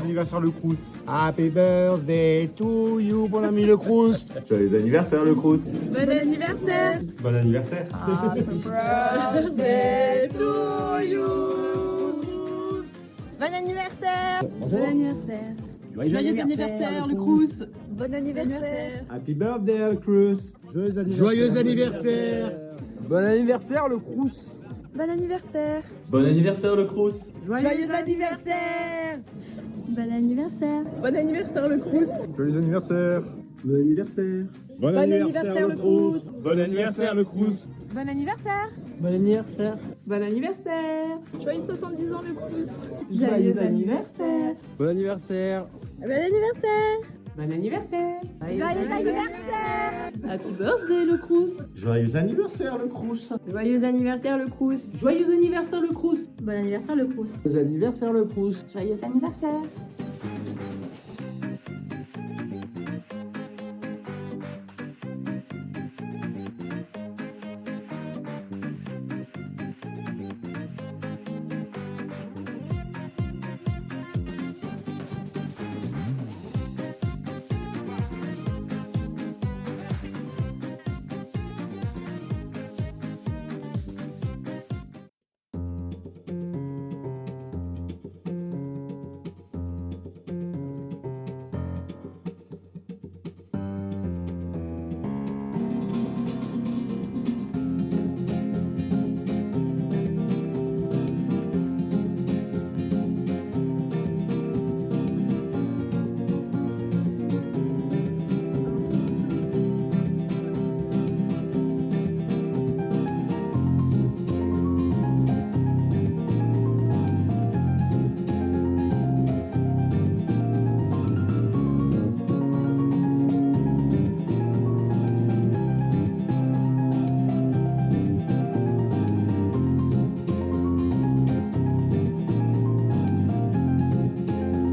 anniversaire le Crous. Happy birthday to you, mon ami le Crous. Joyeux anniversaire le Crous. Bon anniversaire. Bon anniversaire. Happy birthday to you. Bon anniversaire. Bon anniversaire. Joyeux anniversaire, le Crous. Bon anniversaire. Happy birthday le Crous. Joyeux anniversaire. Bon anniversaire le Crous. Bon anniversaire. Bon anniversaire le Crous. Joyeux anniversaire. Bon anniversaire. Bon anniversaire, le Crous. Joyeux anniversaire. Bon anniversaire. Bon anniversaire, le Crous. Bon anniversaire le Crous. Bon anniversaire. Bon anniversaire. Bon anniversaire. Joyeux 70 ans, le Crous. Joyeux anniversaire. Bon anniversaire. Bon anniversaire. Bon anniversaire. Joyeux anniversaire. Happy birthday, le Crous. Joyeux anniversaire le Crous. Joyeux anniversaire le Crous. Joyeux anniversaire, le Crous. Bon anniversaire le Crous. Bon anniversaire le Crous. Joyeux anniversaire.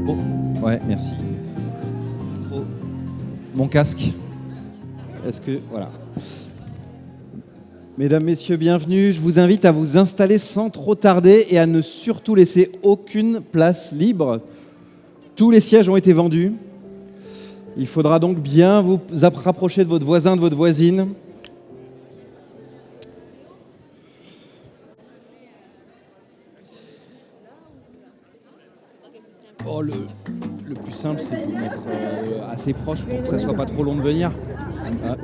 Bon, ouais, merci. Mon casque. Est-ce que... Voilà. Mesdames, Messieurs, bienvenue. Je vous invite à vous installer sans trop tarder et à ne surtout laisser aucune place libre. Tous les sièges ont été vendus. Il faudra donc bien vous rapprocher de votre voisin, de votre voisine. Oh, le plus simple, c'est de vous mettre assez proche pour que ça soit pas trop long de venir. Ah.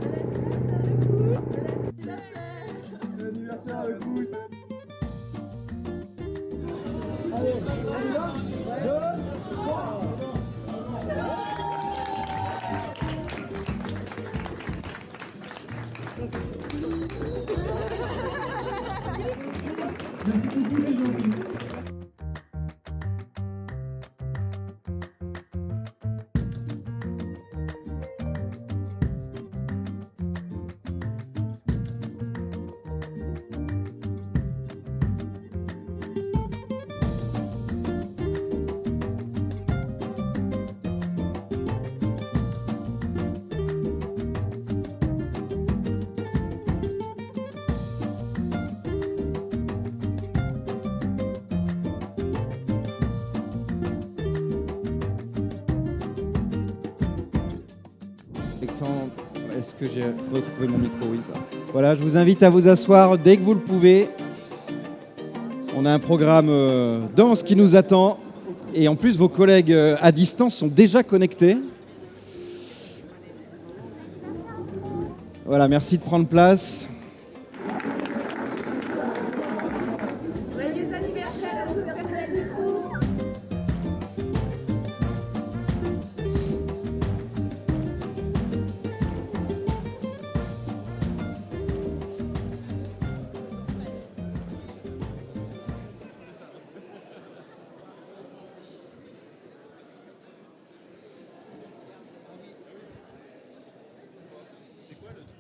Est-ce que j'ai retrouvé mon micro? Oui. Voilà, je vous invite à vous asseoir dès que vous le pouvez. On a un programme dense qui nous attend. Et en plus, vos collègues à distance sont déjà connectés. Voilà, merci de prendre place. Joyeux anniversaire à le personnel du Crous.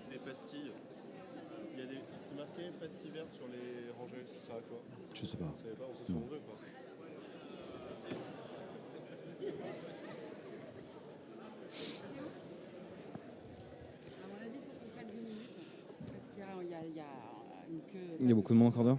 Des pastilles. C'est marqué pastilles vertes sur les rangées, ça sert à quoi? Je sais pas. Vous savez pas, on se souviendrait quoi. À mon avis, il faut qu'on prenne 10 minutes. Parce qu'il y a une queue. Il y a beaucoup de monde encore dehors.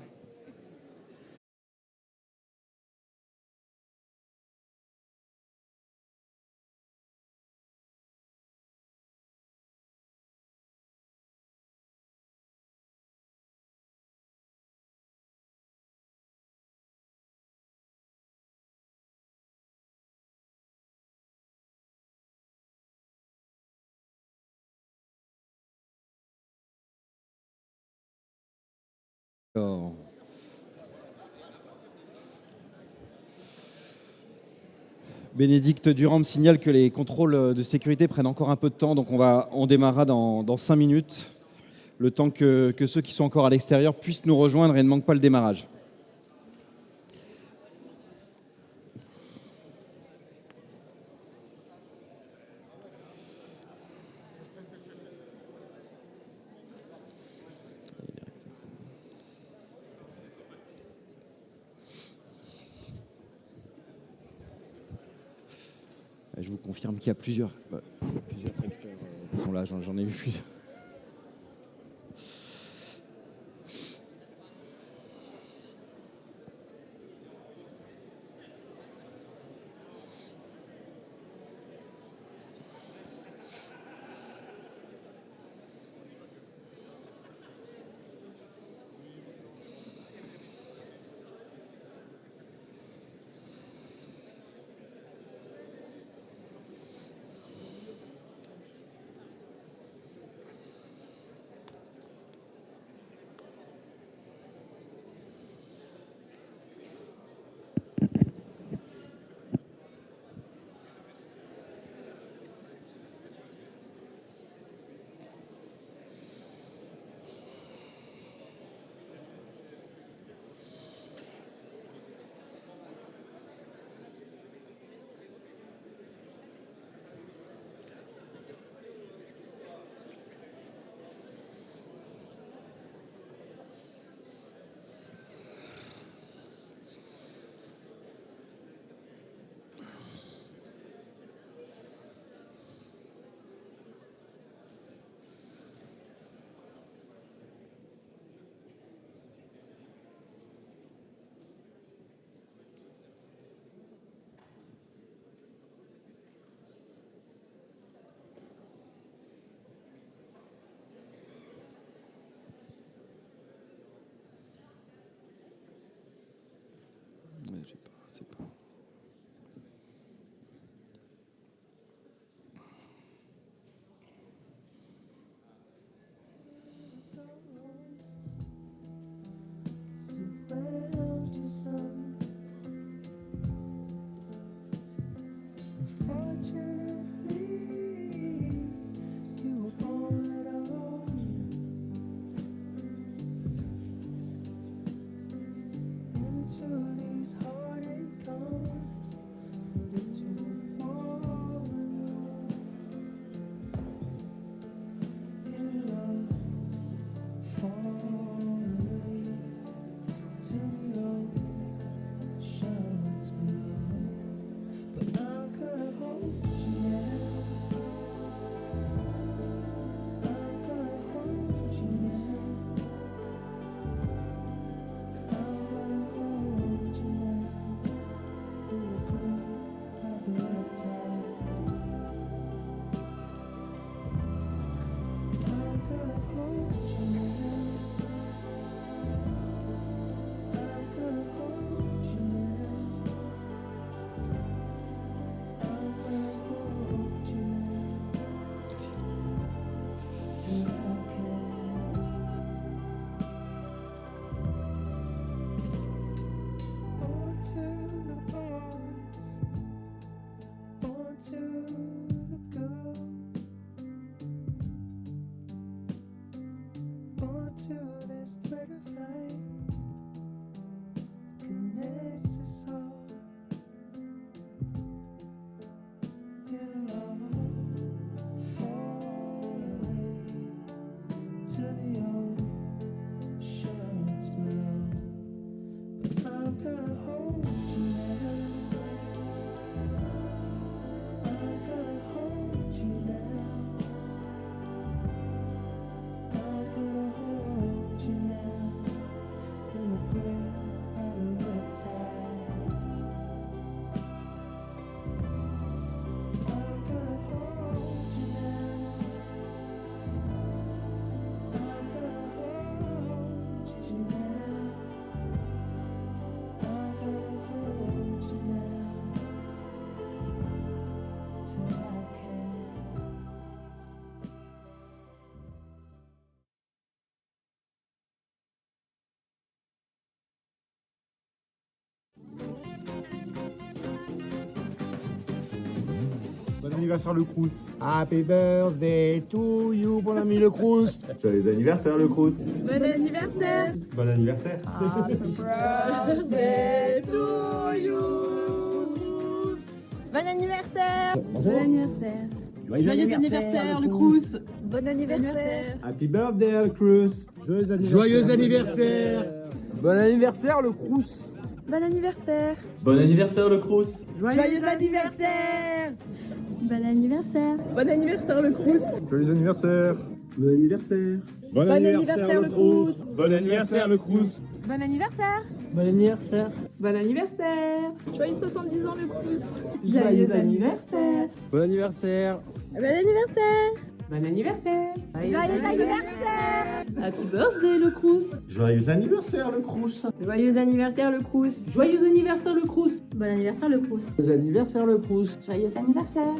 Alors. Bénédicte Durand me signale que les contrôles de sécurité prennent encore un peu de temps, donc on démarrera dans 5 minutes, le temps que ceux qui sont encore à l'extérieur puissent nous rejoindre et ne manquent pas le démarrage. Je vous confirme qu'il y a plusieurs acteurs qui sont là, j'en ai vu plusieurs. Joyeux anniversaire le Crous. Happy birthday to you, mon ami le Crous. Joyeux anniversaire le Crous. Bon anniversaire. Bon anniversaire. Birthday to you. Bon anniversaire. Bon anniversaire. Joyeux anniversaire le Crous. Bon anniversaire. Happy birthday le Crous. Joyeux anniversaire. Bon anniversaire le Crous. Bon anniversaire. Bon anniversaire le Crous. Joyeux anniversaire. Bon anniversaire. Bon anniversaire le Crous. Joyeux anniversaire. Bon anniversaire. Bon anniversaire le Crous. Bon anniversaire le Crous. Bon anniversaire. Bon anniversaire. Bon anniversaire. Joyeux 70 ans le Crous. Joyeux anniversaire. Bon anniversaire. Bon anniversaire. Bon anniversaire. Joyeux anniversaire. Happy birthday le Crous. Joyeux anniversaire le Crous. Joyeux anniversaire le Crous. Joyeux anniversaire le Crous. Bon anniversaire le Crous. Joyeux anniversaire le Crous. Joyeux anniversaire.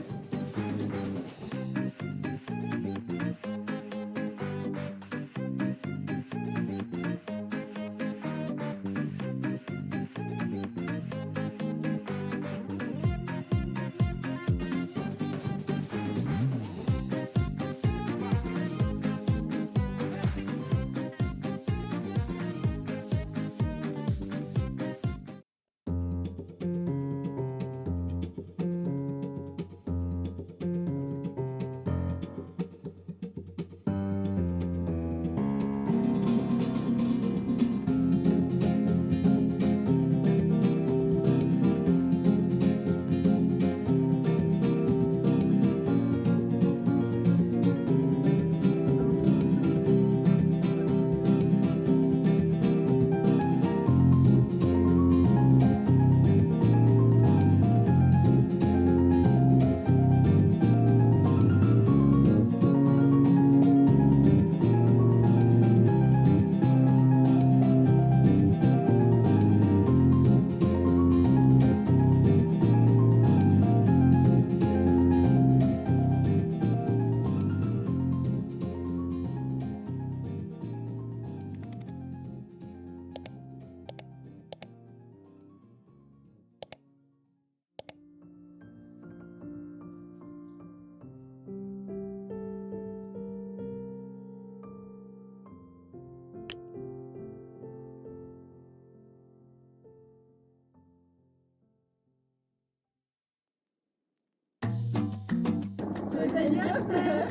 Joyeux anniversaire.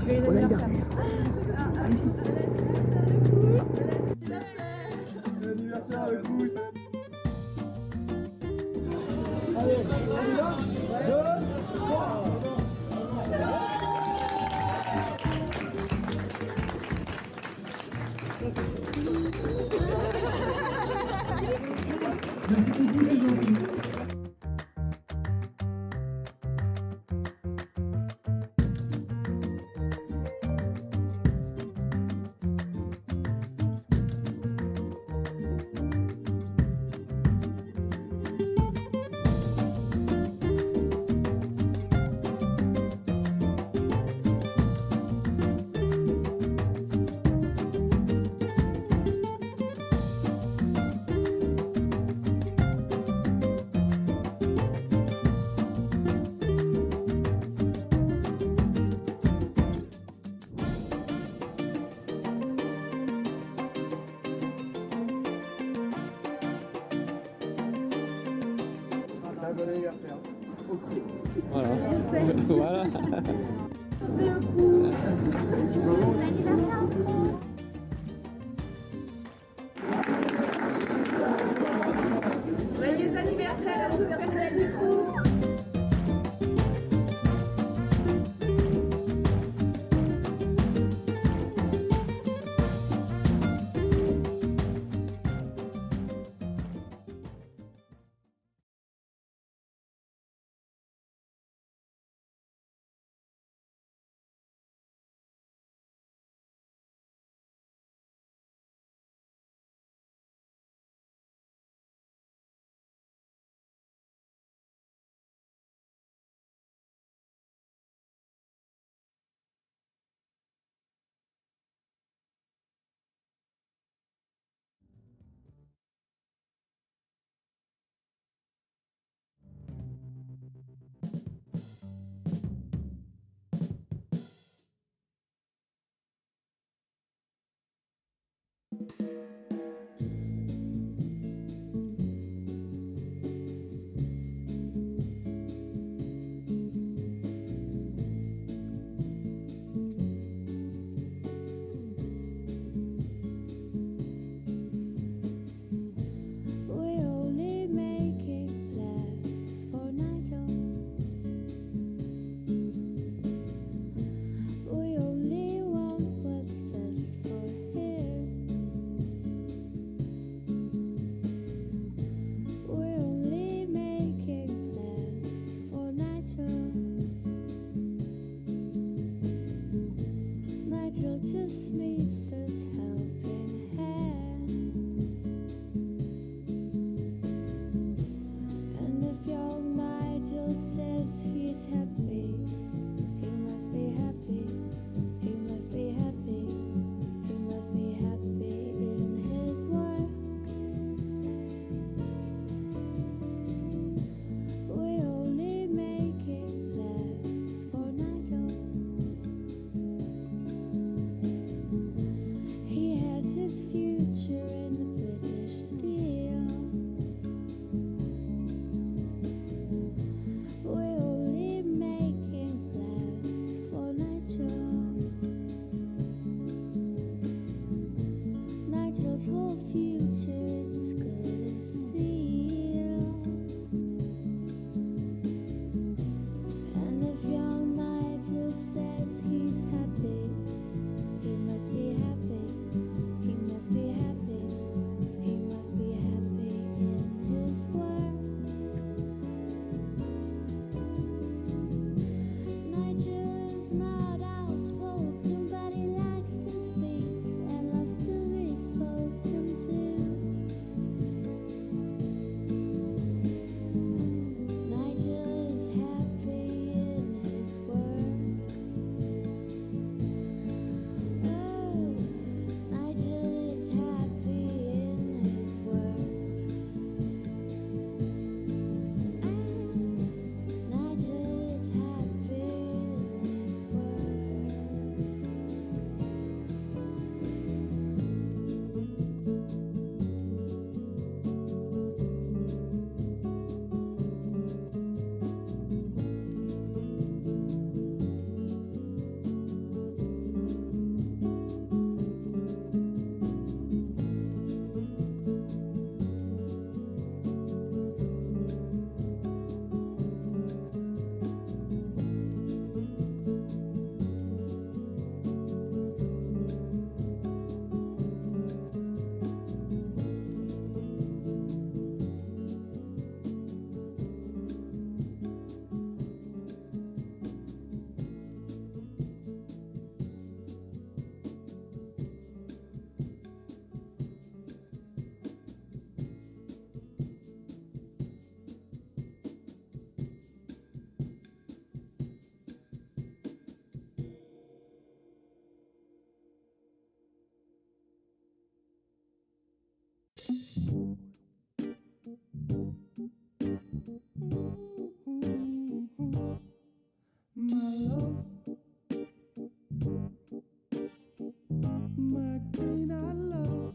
Joyeux anniversaire. Joyeux anniversaire le Crous. Bon anniversaire au Crous. Voilà. Voilà. C'est le Crous. We're only making plans for Nigel. We only want what's best for him. We're only making plans for Nigel. Nigel just needs this helping hand. And if young Nigel says he's happy, he must be happy. He must be happy. He must be happy in his work. We're only making plans for Nigel. He has his future in the British Steel. We're only making plans for Nigel. Nigel's whole future is as good as Seal. And if young Nigel says he's happy, he must be happy. He must be happy. He must be happy in his work. Nigel is not outspoken, but he likes to speak and loves to be spoken to. Nigel is happy in his work. Oh, Nigel is happy in his work. Nigel is happy in his work. My love, my green-eyed love,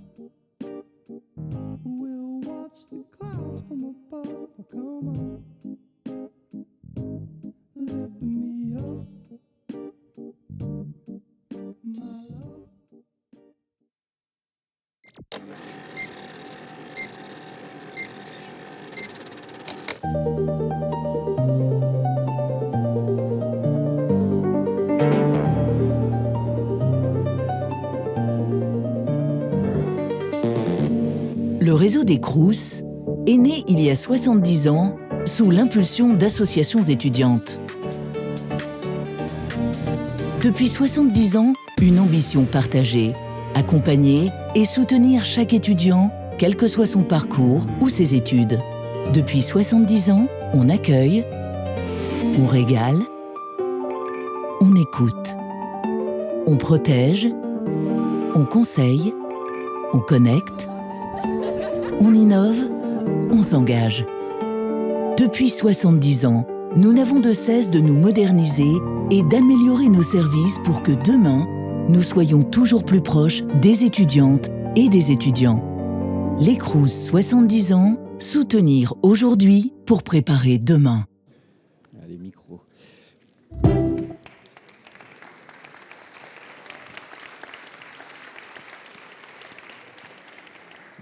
we'll watch the clouds from above. Oh, come on, lift me up, my love. Le réseau des Crous est né il y a 70 ans sous l'impulsion d'associations étudiantes. Depuis 70 ans, une ambition partagée, accompagner et soutenir chaque étudiant, quel que soit son parcours ou ses études. Depuis 70 ans, on accueille, on régale, on écoute, on protège, on conseille, on connecte, on innove, on s'engage. Depuis 70 ans, nous n'avons de cesse de nous moderniser et d'améliorer nos services pour que demain, nous soyons toujours plus proches des étudiantes et des étudiants. Les Crous 70 ans, soutenir aujourd'hui pour préparer demain. Allez, micro.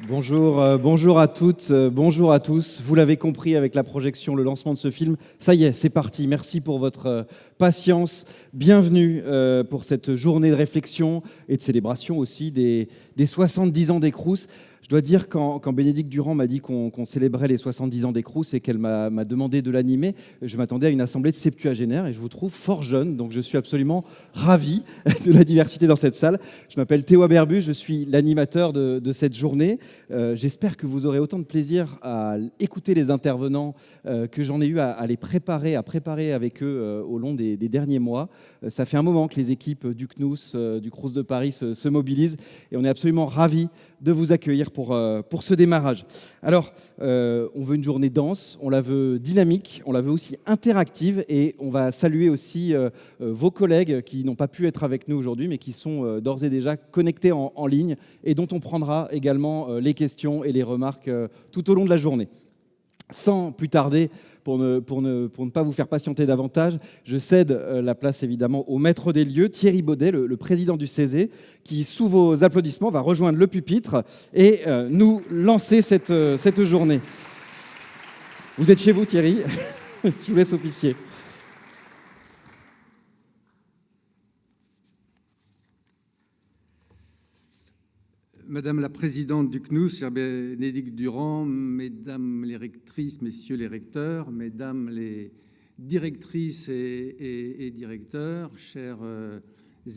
Bonjour à toutes, bonjour à tous. Vous l'avez compris avec la projection, le lancement de ce film. Ça y est, c'est parti. Merci pour votre patience. Bienvenue pour cette journée de réflexion et de célébration aussi des 70 ans des Crous. Je dois dire, quand Bénédicte Durand m'a dit qu'on célébrait les 70 ans des Crous et qu'elle m'a demandé de l'animer, je m'attendais à une assemblée de septuagénaires et je vous trouve fort jeune, donc je suis absolument ravi de la diversité dans cette salle. Je m'appelle Théo Berbu, je suis l'animateur de cette journée. J'espère que vous aurez autant de plaisir à écouter les intervenants que j'en ai eu à préparer avec eux au long des derniers mois. Ça fait un moment que les équipes du CNUS, du Crous de Paris se mobilisent et on est absolument ravis de vous accueillir pour ce démarrage. Alors, on veut une journée dense, on la veut dynamique, on la veut aussi interactive et on va saluer aussi vos collègues qui n'ont pas pu être avec nous aujourd'hui mais qui sont d'ores et déjà connectés en ligne et dont on prendra également les questions et les remarques tout au long de la journée. Sans plus tarder, pour ne pas vous faire patienter davantage, je cède la place évidemment au maître des lieux, Thierry Baudet, le président du CESE, qui, sous vos applaudissements, va rejoindre le pupitre et nous lancer cette journée. Vous êtes chez vous, Thierry. Je vous laisse officier. Madame la présidente du CNUS, chère Bénédicte Durand, mesdames les rectrices, messieurs les recteurs, mesdames les directrices et directeurs, chères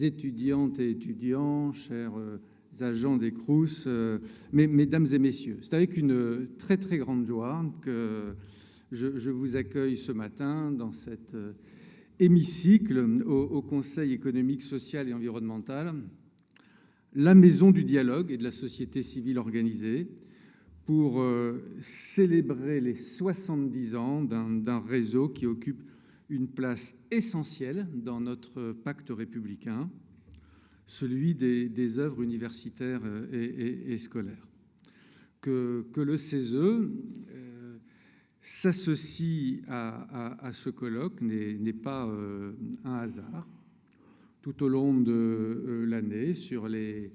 étudiantes et étudiants, chers agents des Crous, mesdames et messieurs, c'est avec une très très grande joie que je vous accueille ce matin dans cet hémicycle au Conseil économique, social et environnemental, la maison du dialogue et de la société civile organisée, pour célébrer les 70 ans d'un réseau qui occupe une place essentielle dans notre pacte républicain, celui des œuvres universitaires et scolaires. Que le CESE s'associe à ce colloque n'est pas un hasard. Tout au long de l'année, sur les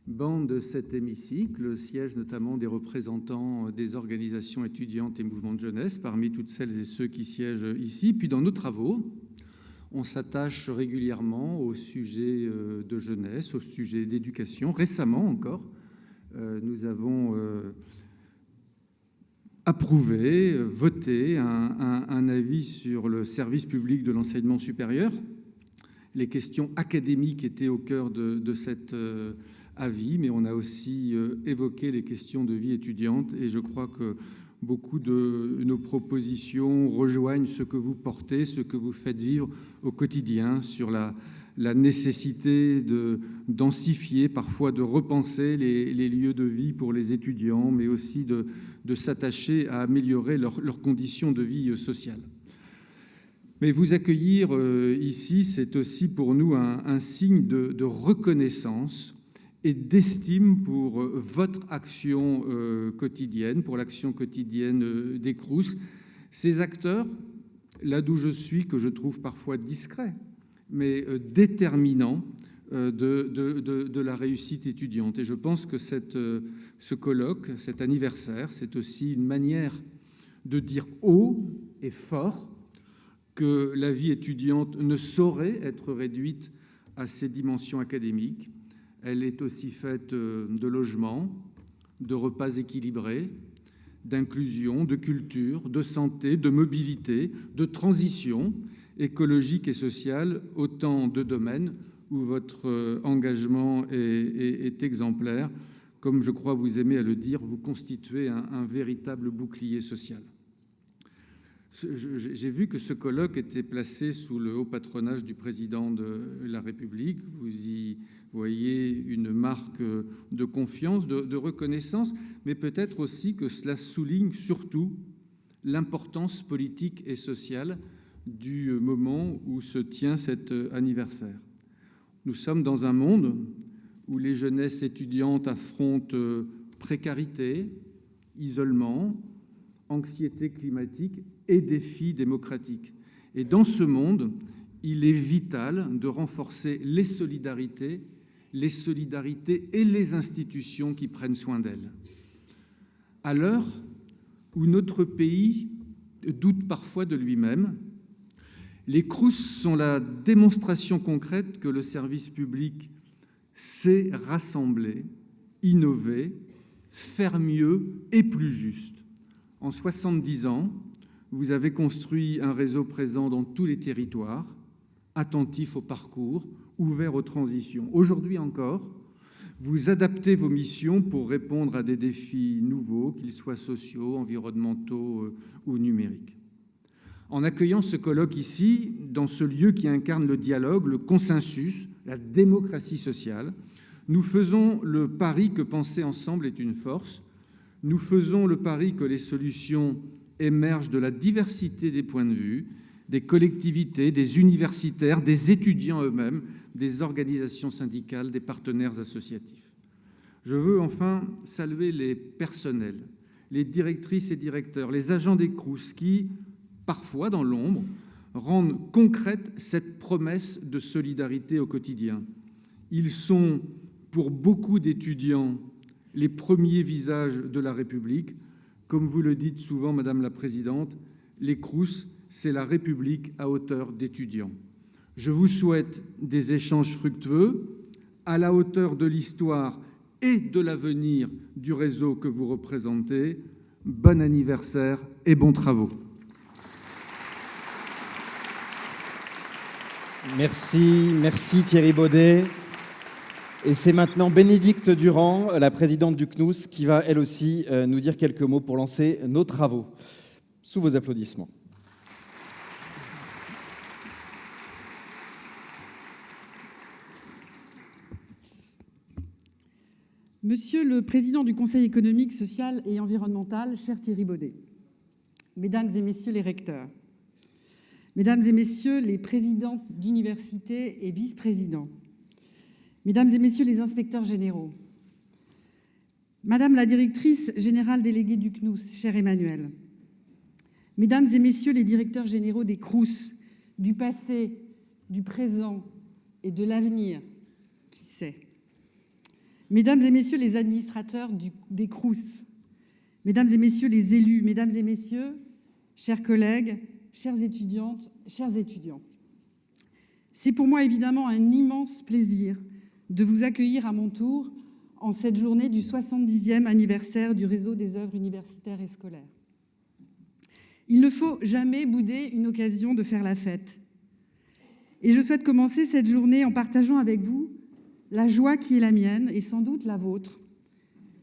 bancs de cet hémicycle, siègent notamment des représentants des organisations étudiantes et mouvements de jeunesse, parmi toutes celles et ceux qui siègent ici. Puis dans nos travaux, on s'attache régulièrement aux sujets de jeunesse, aux sujets d'éducation. Récemment encore, nous avons approuvé, voté un avis sur le service public de l'enseignement supérieur. Les questions académiques étaient au cœur de cet avis, mais on a aussi évoqué les questions de vie étudiante et je crois que beaucoup de nos propositions rejoignent ce que vous portez, ce que vous faites vivre au quotidien sur la nécessité de densifier, parfois de repenser les lieux de vie pour les étudiants, mais aussi de s'attacher à améliorer leurs conditions de vie sociale. Mais vous accueillir ici, c'est aussi pour nous un signe de reconnaissance et d'estime pour votre action quotidienne, pour l'action quotidienne des Crous. Ces acteurs, là d'où je suis, que je trouve parfois discrets, mais déterminants de la réussite étudiante. Et je pense que ce colloque, cet anniversaire, c'est aussi une manière de dire haut et fort que la vie étudiante ne saurait être réduite à ses dimensions académiques. Elle est aussi faite de logement, de repas équilibrés, d'inclusion, de culture, de santé, de mobilité, de transition écologique et sociale, autant de domaines où votre engagement est exemplaire. Comme je crois vous aimez à le dire, vous constituez un véritable bouclier social. J'ai vu que ce colloque était placé sous le haut patronage du président de la République. Vous y voyez une marque de confiance, de reconnaissance, mais peut-être aussi que cela souligne surtout l'importance politique et sociale du moment où se tient cet anniversaire. Nous sommes dans un monde où les jeunesses étudiantes affrontent précarité, isolement, anxiété climatique et défis démocratiques. Et dans ce monde, il est vital de renforcer les solidarités et les institutions qui prennent soin d'elles. À l'heure où notre pays doute parfois de lui-même, les Crous sont la démonstration concrète que le service public sait rassembler, innover, faire mieux et plus juste. En 70 ans, vous avez construit un réseau présent dans tous les territoires, attentif au parcours, ouvert aux transitions. Aujourd'hui encore, vous adaptez vos missions pour répondre à des défis nouveaux, qu'ils soient sociaux, environnementaux ou numériques. En accueillant ce colloque ici, dans ce lieu qui incarne le dialogue, le consensus, la démocratie sociale, nous faisons le pari que penser ensemble est une force. Nous faisons le pari que les solutions émergent de la diversité des points de vue, des collectivités, des universitaires, des étudiants eux-mêmes, des organisations syndicales, des partenaires associatifs. Je veux enfin saluer les personnels, les directrices et directeurs, les agents des Crous qui, parfois dans l'ombre, rendent concrète cette promesse de solidarité au quotidien. Ils sont, pour beaucoup d'étudiants, les premiers visages de la République. Comme vous le dites souvent, Madame la Présidente, les Crous, c'est la République à hauteur d'étudiants. Je vous souhaite des échanges fructueux, à la hauteur de l'histoire et de l'avenir du réseau que vous représentez. Bon anniversaire et bons travaux. Merci Thierry Baudet. Et c'est maintenant Bénédicte Durand, la présidente du CNUS, qui va elle aussi nous dire quelques mots pour lancer nos travaux. Sous vos applaudissements. Monsieur le Président du Conseil économique, social et environnemental, cher Thierry Baudet, Mesdames et Messieurs les recteurs, Mesdames et Messieurs les présidents d'université et vice-présidents, Mesdames et Messieurs les inspecteurs généraux, Madame la directrice générale déléguée du CNUS, cher Emmanuel, Mesdames et Messieurs les directeurs généraux des Crous, du passé, du présent et de l'avenir, qui sait, Mesdames et Messieurs les administrateurs des Crous, Mesdames et Messieurs les élus, Mesdames et Messieurs, chers collègues, chères étudiantes, chers étudiants, c'est pour moi évidemment un immense plaisir de vous accueillir à mon tour en cette journée du 70e anniversaire du réseau des œuvres universitaires et scolaires. Il ne faut jamais bouder une occasion de faire la fête. Et je souhaite commencer cette journée en partageant avec vous la joie qui est la mienne et sans doute la vôtre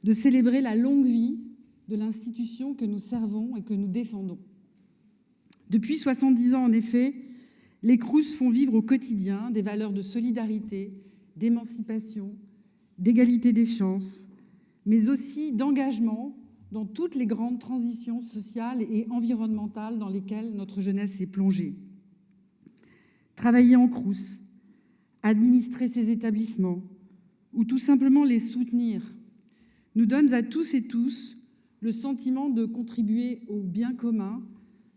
de célébrer la longue vie de l'institution que nous servons et que nous défendons. Depuis 70 ans, en effet, les Crous font vivre au quotidien des valeurs de solidarité, d'émancipation, d'égalité des chances, mais aussi d'engagement dans toutes les grandes transitions sociales et environnementales dans lesquelles notre jeunesse est plongée. Travailler en Crous, administrer ces établissements ou tout simplement les soutenir nous donne à tous et tous le sentiment de contribuer au bien commun,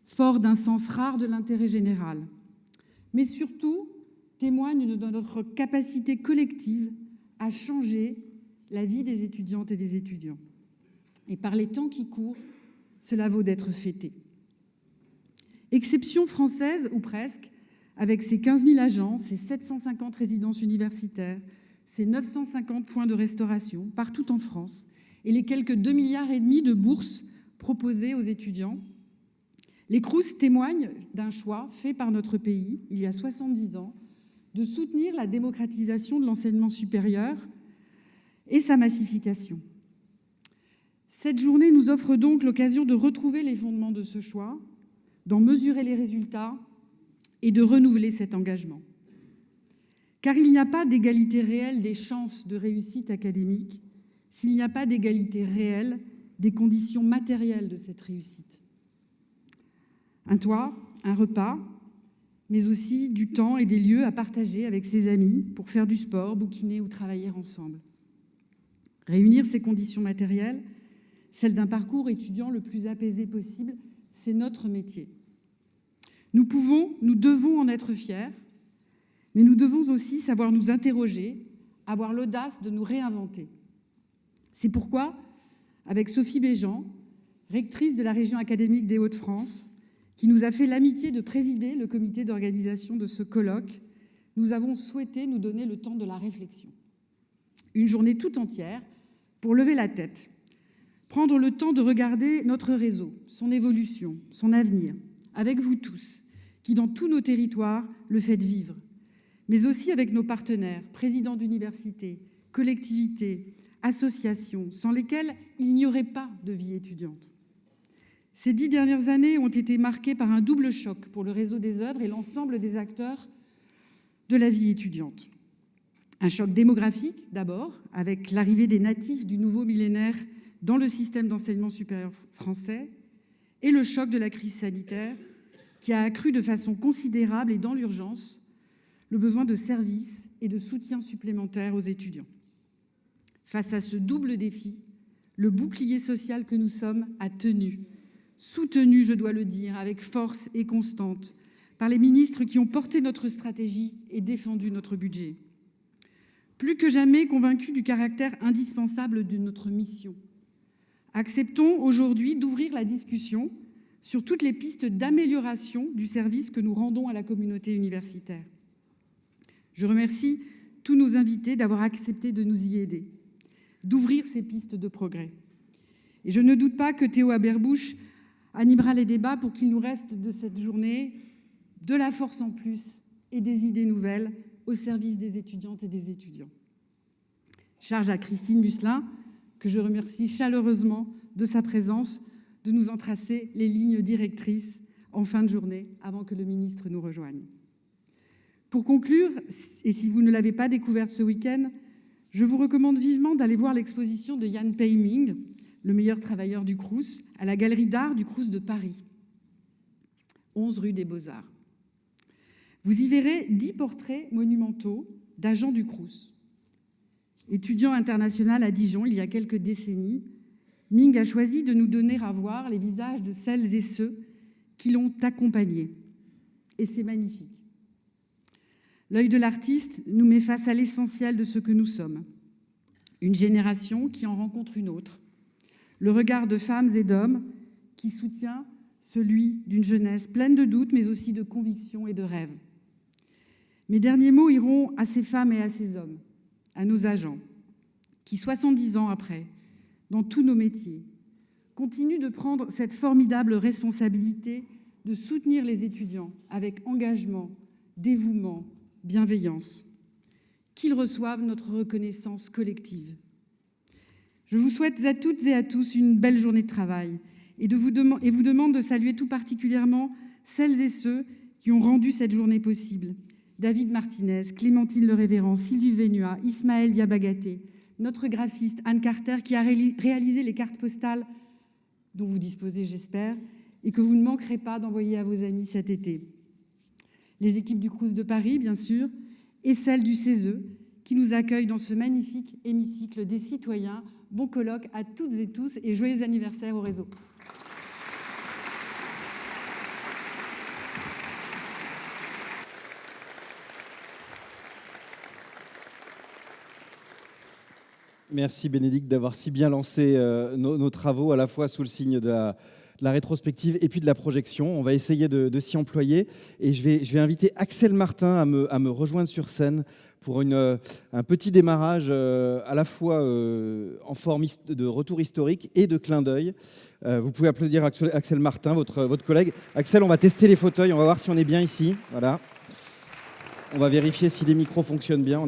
fort d'un sens rare de l'intérêt général, mais surtout témoigne de notre capacité collective à changer la vie des étudiantes et des étudiants. Et par les temps qui courent, cela vaut d'être fêté. Exception française, ou presque, avec ses 15 000 agents, ses 750 résidences universitaires, ses 950 points de restauration partout en France et les quelques 2,5 milliards de bourses proposées aux étudiants, les Crous témoignent d'un choix fait par notre pays, il y a 70 ans, de soutenir la démocratisation de l'enseignement supérieur et sa massification. Cette journée nous offre donc l'occasion de retrouver les fondements de ce choix, d'en mesurer les résultats et de renouveler cet engagement. Car il n'y a pas d'égalité réelle des chances de réussite académique s'il n'y a pas d'égalité réelle des conditions matérielles de cette réussite. Un toit, un repas, mais aussi du temps et des lieux à partager avec ses amis pour faire du sport, bouquiner ou travailler ensemble. Réunir ces conditions matérielles, celles d'un parcours étudiant le plus apaisé possible, c'est notre métier. Nous devons en être fiers, mais nous devons aussi savoir nous interroger, avoir l'audace de nous réinventer. C'est pourquoi, avec Sophie Béjean, rectrice de la région académique des Hauts-de-France, qui nous a fait l'amitié de présider le comité d'organisation de ce colloque, nous avons souhaité nous donner le temps de la réflexion. Une journée tout entière pour lever la tête, prendre le temps de regarder notre réseau, son évolution, son avenir, avec vous tous, qui dans tous nos territoires le faites vivre, mais aussi avec nos partenaires, présidents d'universités, collectivités, associations, sans lesquelles il n'y aurait pas de vie étudiante. Ces 10 dernières années ont été marquées par un double choc pour le réseau des œuvres et l'ensemble des acteurs de la vie étudiante. Un choc démographique, d'abord, avec l'arrivée des natifs du nouveau millénaire dans le système d'enseignement supérieur français, et le choc de la crise sanitaire, qui a accru de façon considérable et dans l'urgence le besoin de services et de soutien supplémentaires aux étudiants. Face à ce double défi, le bouclier social que nous sommes a tenu, soutenu, je dois le dire, avec force et constante, par les ministres qui ont porté notre stratégie et défendu notre budget. Plus que jamais convaincus du caractère indispensable de notre mission, acceptons aujourd'hui d'ouvrir la discussion sur toutes les pistes d'amélioration du service que nous rendons à la communauté universitaire. Je remercie tous nos invités d'avoir accepté de nous y aider, d'ouvrir ces pistes de progrès. Et je ne doute pas que Théo Aberbouch animera les débats pour qu'il nous reste de cette journée de la force en plus et des idées nouvelles au service des étudiantes et des étudiants. Charge à Christine Musselin, que je remercie chaleureusement de sa présence, de nous en tracer les lignes directrices en fin de journée, avant que le ministre nous rejoigne. Pour conclure, et si vous ne l'avez pas découverte ce week-end, je vous recommande vivement d'aller voir l'exposition de Jan Peiming, le meilleur travailleur du Crous, à la Galerie d'art du Crous de Paris, 11 rue des Beaux-Arts. Vous y verrez 10 portraits monumentaux d'agents du Crous. Étudiant international à Dijon il y a quelques décennies, Ming a choisi de nous donner à voir les visages de celles et ceux qui l'ont accompagné. Et c'est magnifique. L'œil de l'artiste nous met face à l'essentiel de ce que nous sommes. Une génération qui en rencontre une autre. Le regard de femmes et d'hommes qui soutient celui d'une jeunesse pleine de doutes, mais aussi de convictions et de rêves. Mes derniers mots iront à ces femmes et à ces hommes, à nos agents, qui, 70 ans après, dans tous nos métiers, continuent de prendre cette formidable responsabilité de soutenir les étudiants avec engagement, dévouement, bienveillance. Qu'ils reçoivent notre reconnaissance collective. Je vous souhaite à toutes et à tous une belle journée de travail et vous demande de saluer tout particulièrement celles et ceux qui ont rendu cette journée possible. David Martinez, Clémentine Le Révérend, Sylvie Vénua, Ismaël Diabagaté, notre graphiste Anne Carter qui a réalisé les cartes postales dont vous disposez, j'espère, et que vous ne manquerez pas d'envoyer à vos amis cet été. Les équipes du Crous de Paris, bien sûr, et celles du CESE qui nous accueillent dans ce magnifique hémicycle des citoyens. Bon colloque à toutes et tous et joyeux anniversaire au réseau. Merci Bénédicte d'avoir si bien lancé nos travaux, à la fois sous le signe de la rétrospective et puis de la projection. On va essayer de s'y employer. Et je vais inviter Axel Martin à me rejoindre sur scène pour un petit démarrage à la fois en forme de retour historique et de clin d'œil. Vous pouvez applaudir Axel Martin, votre collègue. Axel, on va tester les fauteuils, on va voir si on est bien ici. Voilà. On va vérifier si les micros fonctionnent bien.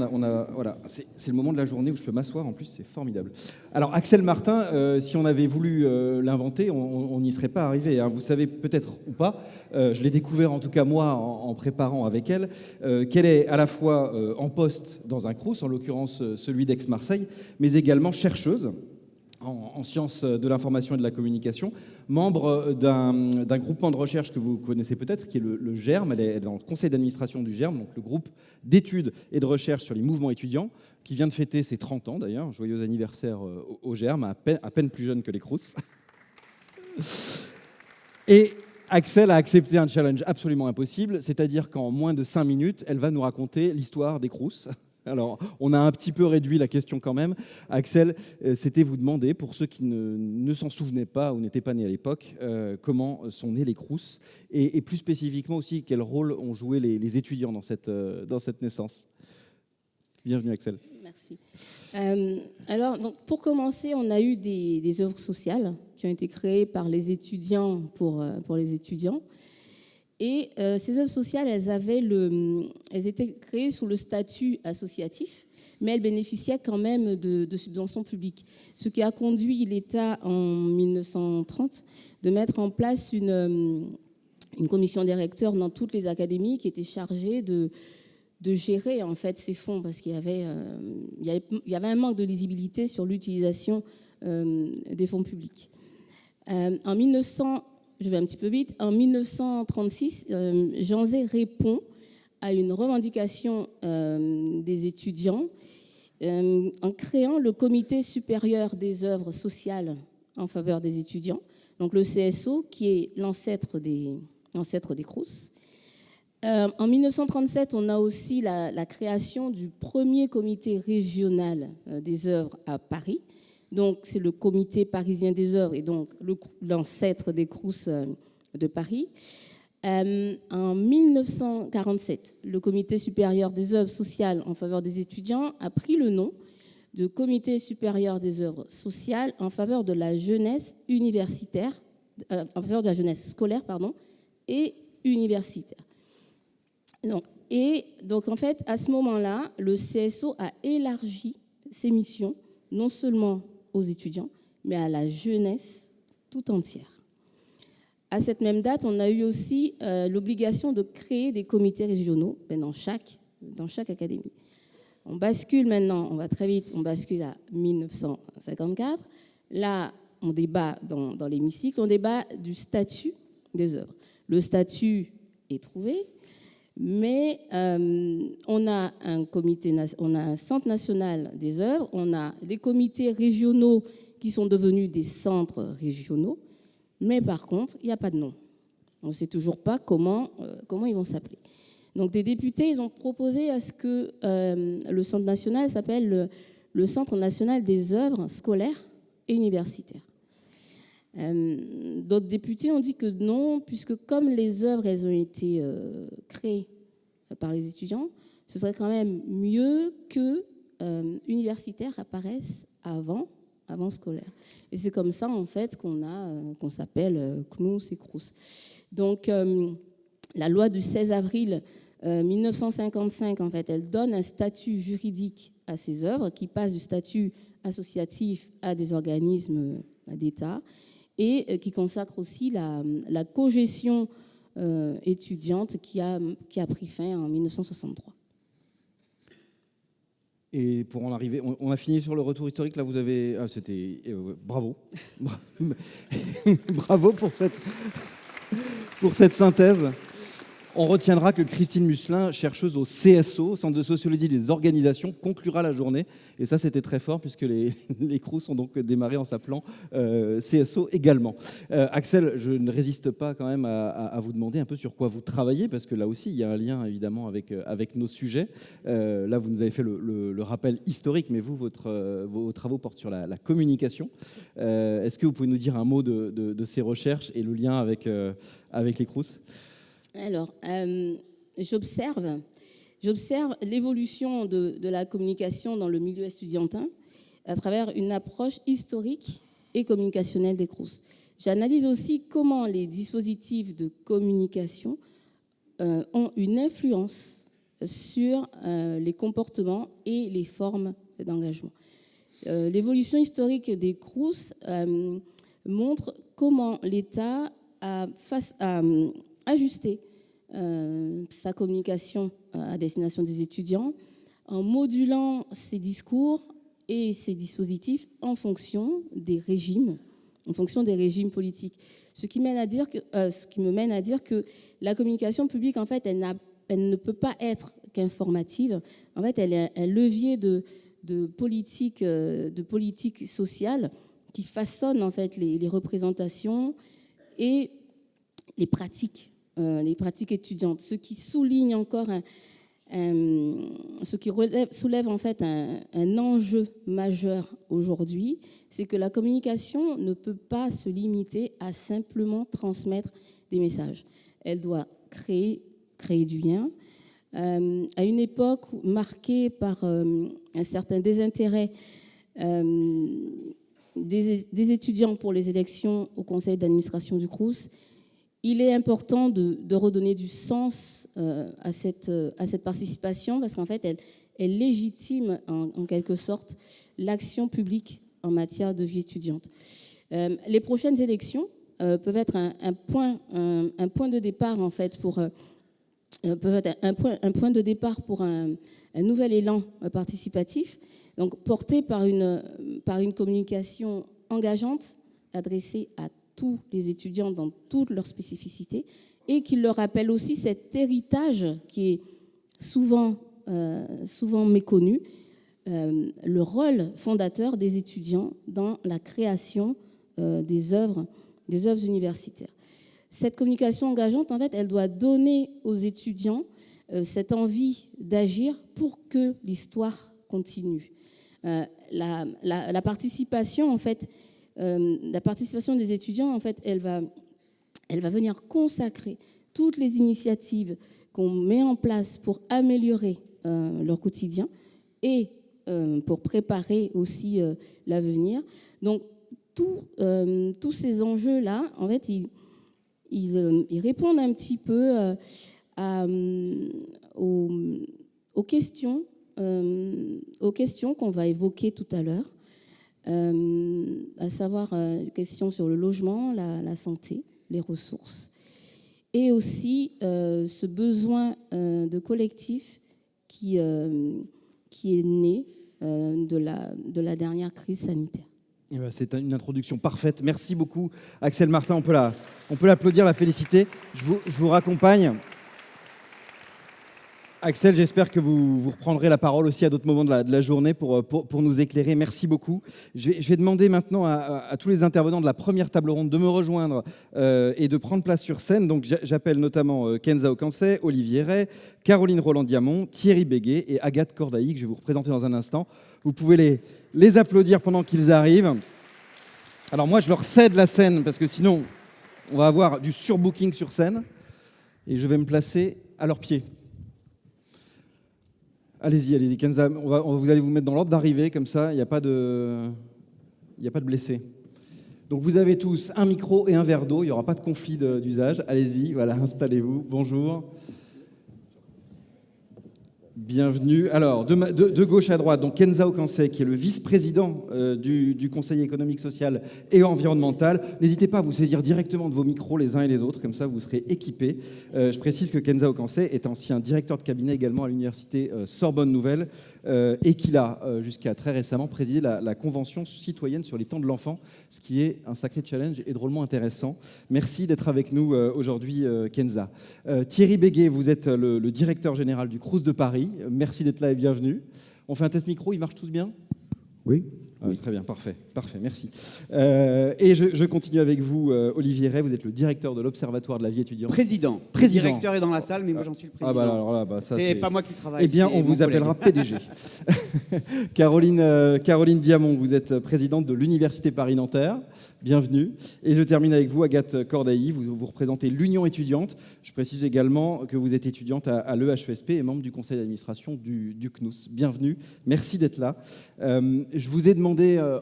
Voilà. C'est le moment de la journée où je peux m'asseoir. En plus, c'est formidable. Alors, Axel Martin, si on avait voulu l'inventer, on n'y serait pas arrivé. Hein. Vous savez peut-être ou pas, je l'ai découvert en tout cas moi en préparant avec elle, qu'elle est à la fois en poste dans un Crous, en l'occurrence celui d'Aix-Marseille, mais également chercheuse. en sciences de l'information et de la communication, membre d'un groupement de recherche que vous connaissez peut-être, qui est le GERM. Elle est dans le conseil d'administration du GERM, donc le groupe d'études et de recherche sur les mouvements étudiants, qui vient de fêter ses 30 ans d'ailleurs. Joyeux anniversaire au GERM, à peine plus jeune que les Crous. Et Axelle a accepté un challenge absolument impossible, c'est-à-dire qu'en moins de 5 minutes, elle va nous raconter l'histoire des Crous. Alors, on a un petit peu réduit la question quand même. Axelle, c'était vous demander, pour ceux qui ne s'en souvenaient pas ou n'étaient pas nés à l'époque, comment sont nés les Crous et plus spécifiquement aussi, quel rôle ont joué les étudiants dans cette naissance. Bienvenue Axelle. Merci. Alors, donc, pour commencer, on a eu des œuvres sociales qui ont été créées par les étudiants pour les étudiants. Et ces œuvres sociales, elles étaient créées sous le statut associatif, mais elles bénéficiaient quand même de subventions publiques. Ce qui a conduit l'État en 1930 de mettre en place une commission des recteurs dans toutes les académies qui était chargée de gérer en fait ces fonds, parce qu'il y avait un manque de lisibilité sur l'utilisation des fonds publics. Je vais un petit peu vite. En 1936, Jean Zay répond à une revendication des étudiants en créant le Comité supérieur des œuvres sociales en faveur des étudiants, donc le CSO, qui est l'ancêtre des Crous. En 1937, on a aussi la création du premier comité régional des œuvres à Paris. Donc, c'est le comité parisien des œuvres et donc l'ancêtre des Crous de Paris. En 1947, le comité supérieur des œuvres sociales en faveur des étudiants a pris le nom de comité supérieur des œuvres sociales en faveur de la jeunesse universitaire, en faveur de la jeunesse scolaire, et universitaire. Donc, en fait, à ce moment-là, le CSO a élargi ses missions, non seulement aux étudiants, mais à la jeunesse tout entière. À cette même date, on a eu aussi l'obligation de créer des comités régionaux dans chaque académie. On bascule maintenant, on va très vite, on bascule à 1954. Là, on débat dans l'hémicycle, on débat du statut des œuvres. Le statut est trouvé, mais on a un centre national des œuvres, on a des comités régionaux qui sont devenus des centres régionaux, mais par contre, il n'y a pas de nom. On ne sait toujours pas comment ils vont s'appeler. Donc des députés, ils ont proposé à ce que le centre national s'appelle le Centre national des œuvres scolaires et universitaires. D'autres députés ont dit que non, puisque comme les œuvres, elles ont été créées par les étudiants, ce serait quand même mieux que universitaires apparaissent avant scolaire. Et c'est comme ça, en fait, qu'on s'appelle CNUS et Crous. Donc, la loi du 16 avril 1955, en fait, elle donne un statut juridique à ces œuvres qui passe du statut associatif à des organismes d'État et qui consacre aussi la cogestion étudiante qui a pris fin en 1963. Et pour en arriver, on a fini sur le retour historique. Là, vous avez... Ah, c'était... bravo. Bravo pour cette synthèse. On retiendra que Christine Musselin, chercheuse au CSO, Centre de sociologie des organisations, conclura la journée. Et ça, c'était très fort, puisque les Crous ont donc démarré en s'appelant CSO également. Axelle, je ne résiste pas quand même à vous demander un peu sur quoi vous travaillez, parce que là aussi, il y a un lien évidemment avec nos sujets. Là, vous nous avez fait le rappel historique, mais vos travaux portent sur la communication. Est-ce que vous pouvez nous dire un mot de ces recherches et le lien avec les Crous ? Alors, j'observe l'évolution de la communication dans le milieu estudiantin à travers une approche historique et communicationnelle des Crous. J'analyse aussi comment les dispositifs de communication ont une influence sur les comportements et les formes d'engagement. L'évolution historique des Crous montre comment l'État a ajusté sa communication à destination des étudiants en modulant ses discours et ces dispositifs en fonction des régimes politiques. Ce qui me mène à dire que la communication publique, en fait, elle ne peut pas être qu'informative. En fait, elle est un levier de politique sociale qui façonne en fait les représentations et les pratiques étudiantes. Ce qui souligne encore soulève en fait un enjeu majeur aujourd'hui, c'est que la communication ne peut pas se limiter à simplement transmettre des messages. Elle doit créer du lien. À une époque marquée par un certain désintérêt des étudiants pour les élections au conseil d'administration du Crous, il est important de redonner du sens à cette participation, parce qu'en fait, elle légitime en quelque sorte l'action publique en matière de vie étudiante. Les prochaines élections peuvent être un point de départ en fait pour un point de départ pour un nouvel élan participatif, donc porté par une communication engageante adressée à tous les étudiants dans toutes leurs spécificités, et qui leur rappelle aussi cet héritage qui est souvent méconnu, le rôle fondateur des étudiants dans la création des œuvres universitaires. Cette communication engageante, en fait, elle doit donner aux étudiants cette envie d'agir pour que l'histoire continue. La participation, en fait, la participation des étudiants, en fait, elle va venir consacrer toutes les initiatives qu'on met en place pour améliorer leur quotidien et pour préparer aussi l'avenir. Donc, tous ces enjeux-là, en fait, ils répondent un petit peu aux questions qu'on va évoquer tout à l'heure, à savoir questions sur le logement, la santé, les ressources, et aussi ce besoin de collectif qui est né de la dernière crise sanitaire. C'est une introduction parfaite. Merci beaucoup, Axel Martin. On peut l'applaudir, la féliciter. Je vous raccompagne. Axel, j'espère que vous reprendrez la parole aussi à d'autres moments de la journée pour nous éclairer. Merci beaucoup. Je vais demander maintenant à tous les intervenants de la première table ronde de me rejoindre et de prendre place sur scène. Donc, j'appelle notamment Kenza Okansé, Olivier Ray, Caroline Roland-Diamant, Thierry Béguet et Agathe Cordailly, que je vais vous représenter dans un instant. Vous pouvez les applaudir pendant qu'ils arrivent. Alors moi, je leur cède la scène parce que sinon, on va avoir du surbooking sur scène. Et je vais me placer à leurs pieds. Allez-y, Kenza, vous allez vous mettre dans l'ordre d'arrivée, comme ça, il n'y a pas de blessés. Donc vous avez tous un micro et un verre d'eau, il n'y aura pas de conflit d'usage. Allez-y, voilà, installez-vous, bonjour. Bienvenue. Alors, de gauche à droite, donc Kenza Okansé, qui est le vice-président du Conseil économique, social et environnemental. N'hésitez pas à vous saisir directement de vos micros les uns et les autres, comme ça vous serez équipés. Je précise que Kenza Okansé est ancien directeur de cabinet également à l'université Sorbonne Nouvelle et qu'il a, jusqu'à très récemment, présidé la Convention citoyenne sur les temps de l'enfant, ce qui est un sacré challenge et drôlement intéressant. Merci d'être avec nous aujourd'hui, Kenza. Thierry Béguet, vous êtes le directeur général du Crous de Paris. Merci d'être là et bienvenue. On fait un test micro, ils marchent tous bien ? Oui. Oui, très bien, parfait, merci. Et je continue avec vous, Olivier Ray, vous êtes le directeur de l'Observatoire de la vie étudiante. Président. Le directeur est dans la salle, mais moi j'en suis le président. Ah bah alors là, ça, c'est pas moi qui travaille. Eh bien, on vous appellera PDG. Caroline Diamant, vous êtes présidente de l'Université Paris-Nanterre. Bienvenue. Et je termine avec vous, Agathe Cordailly, vous représentez l'Union étudiante. Je précise également que vous êtes étudiante à l'EHESP et membre du conseil d'administration du CNUS. Bienvenue, merci d'être là. Je vous ai demandé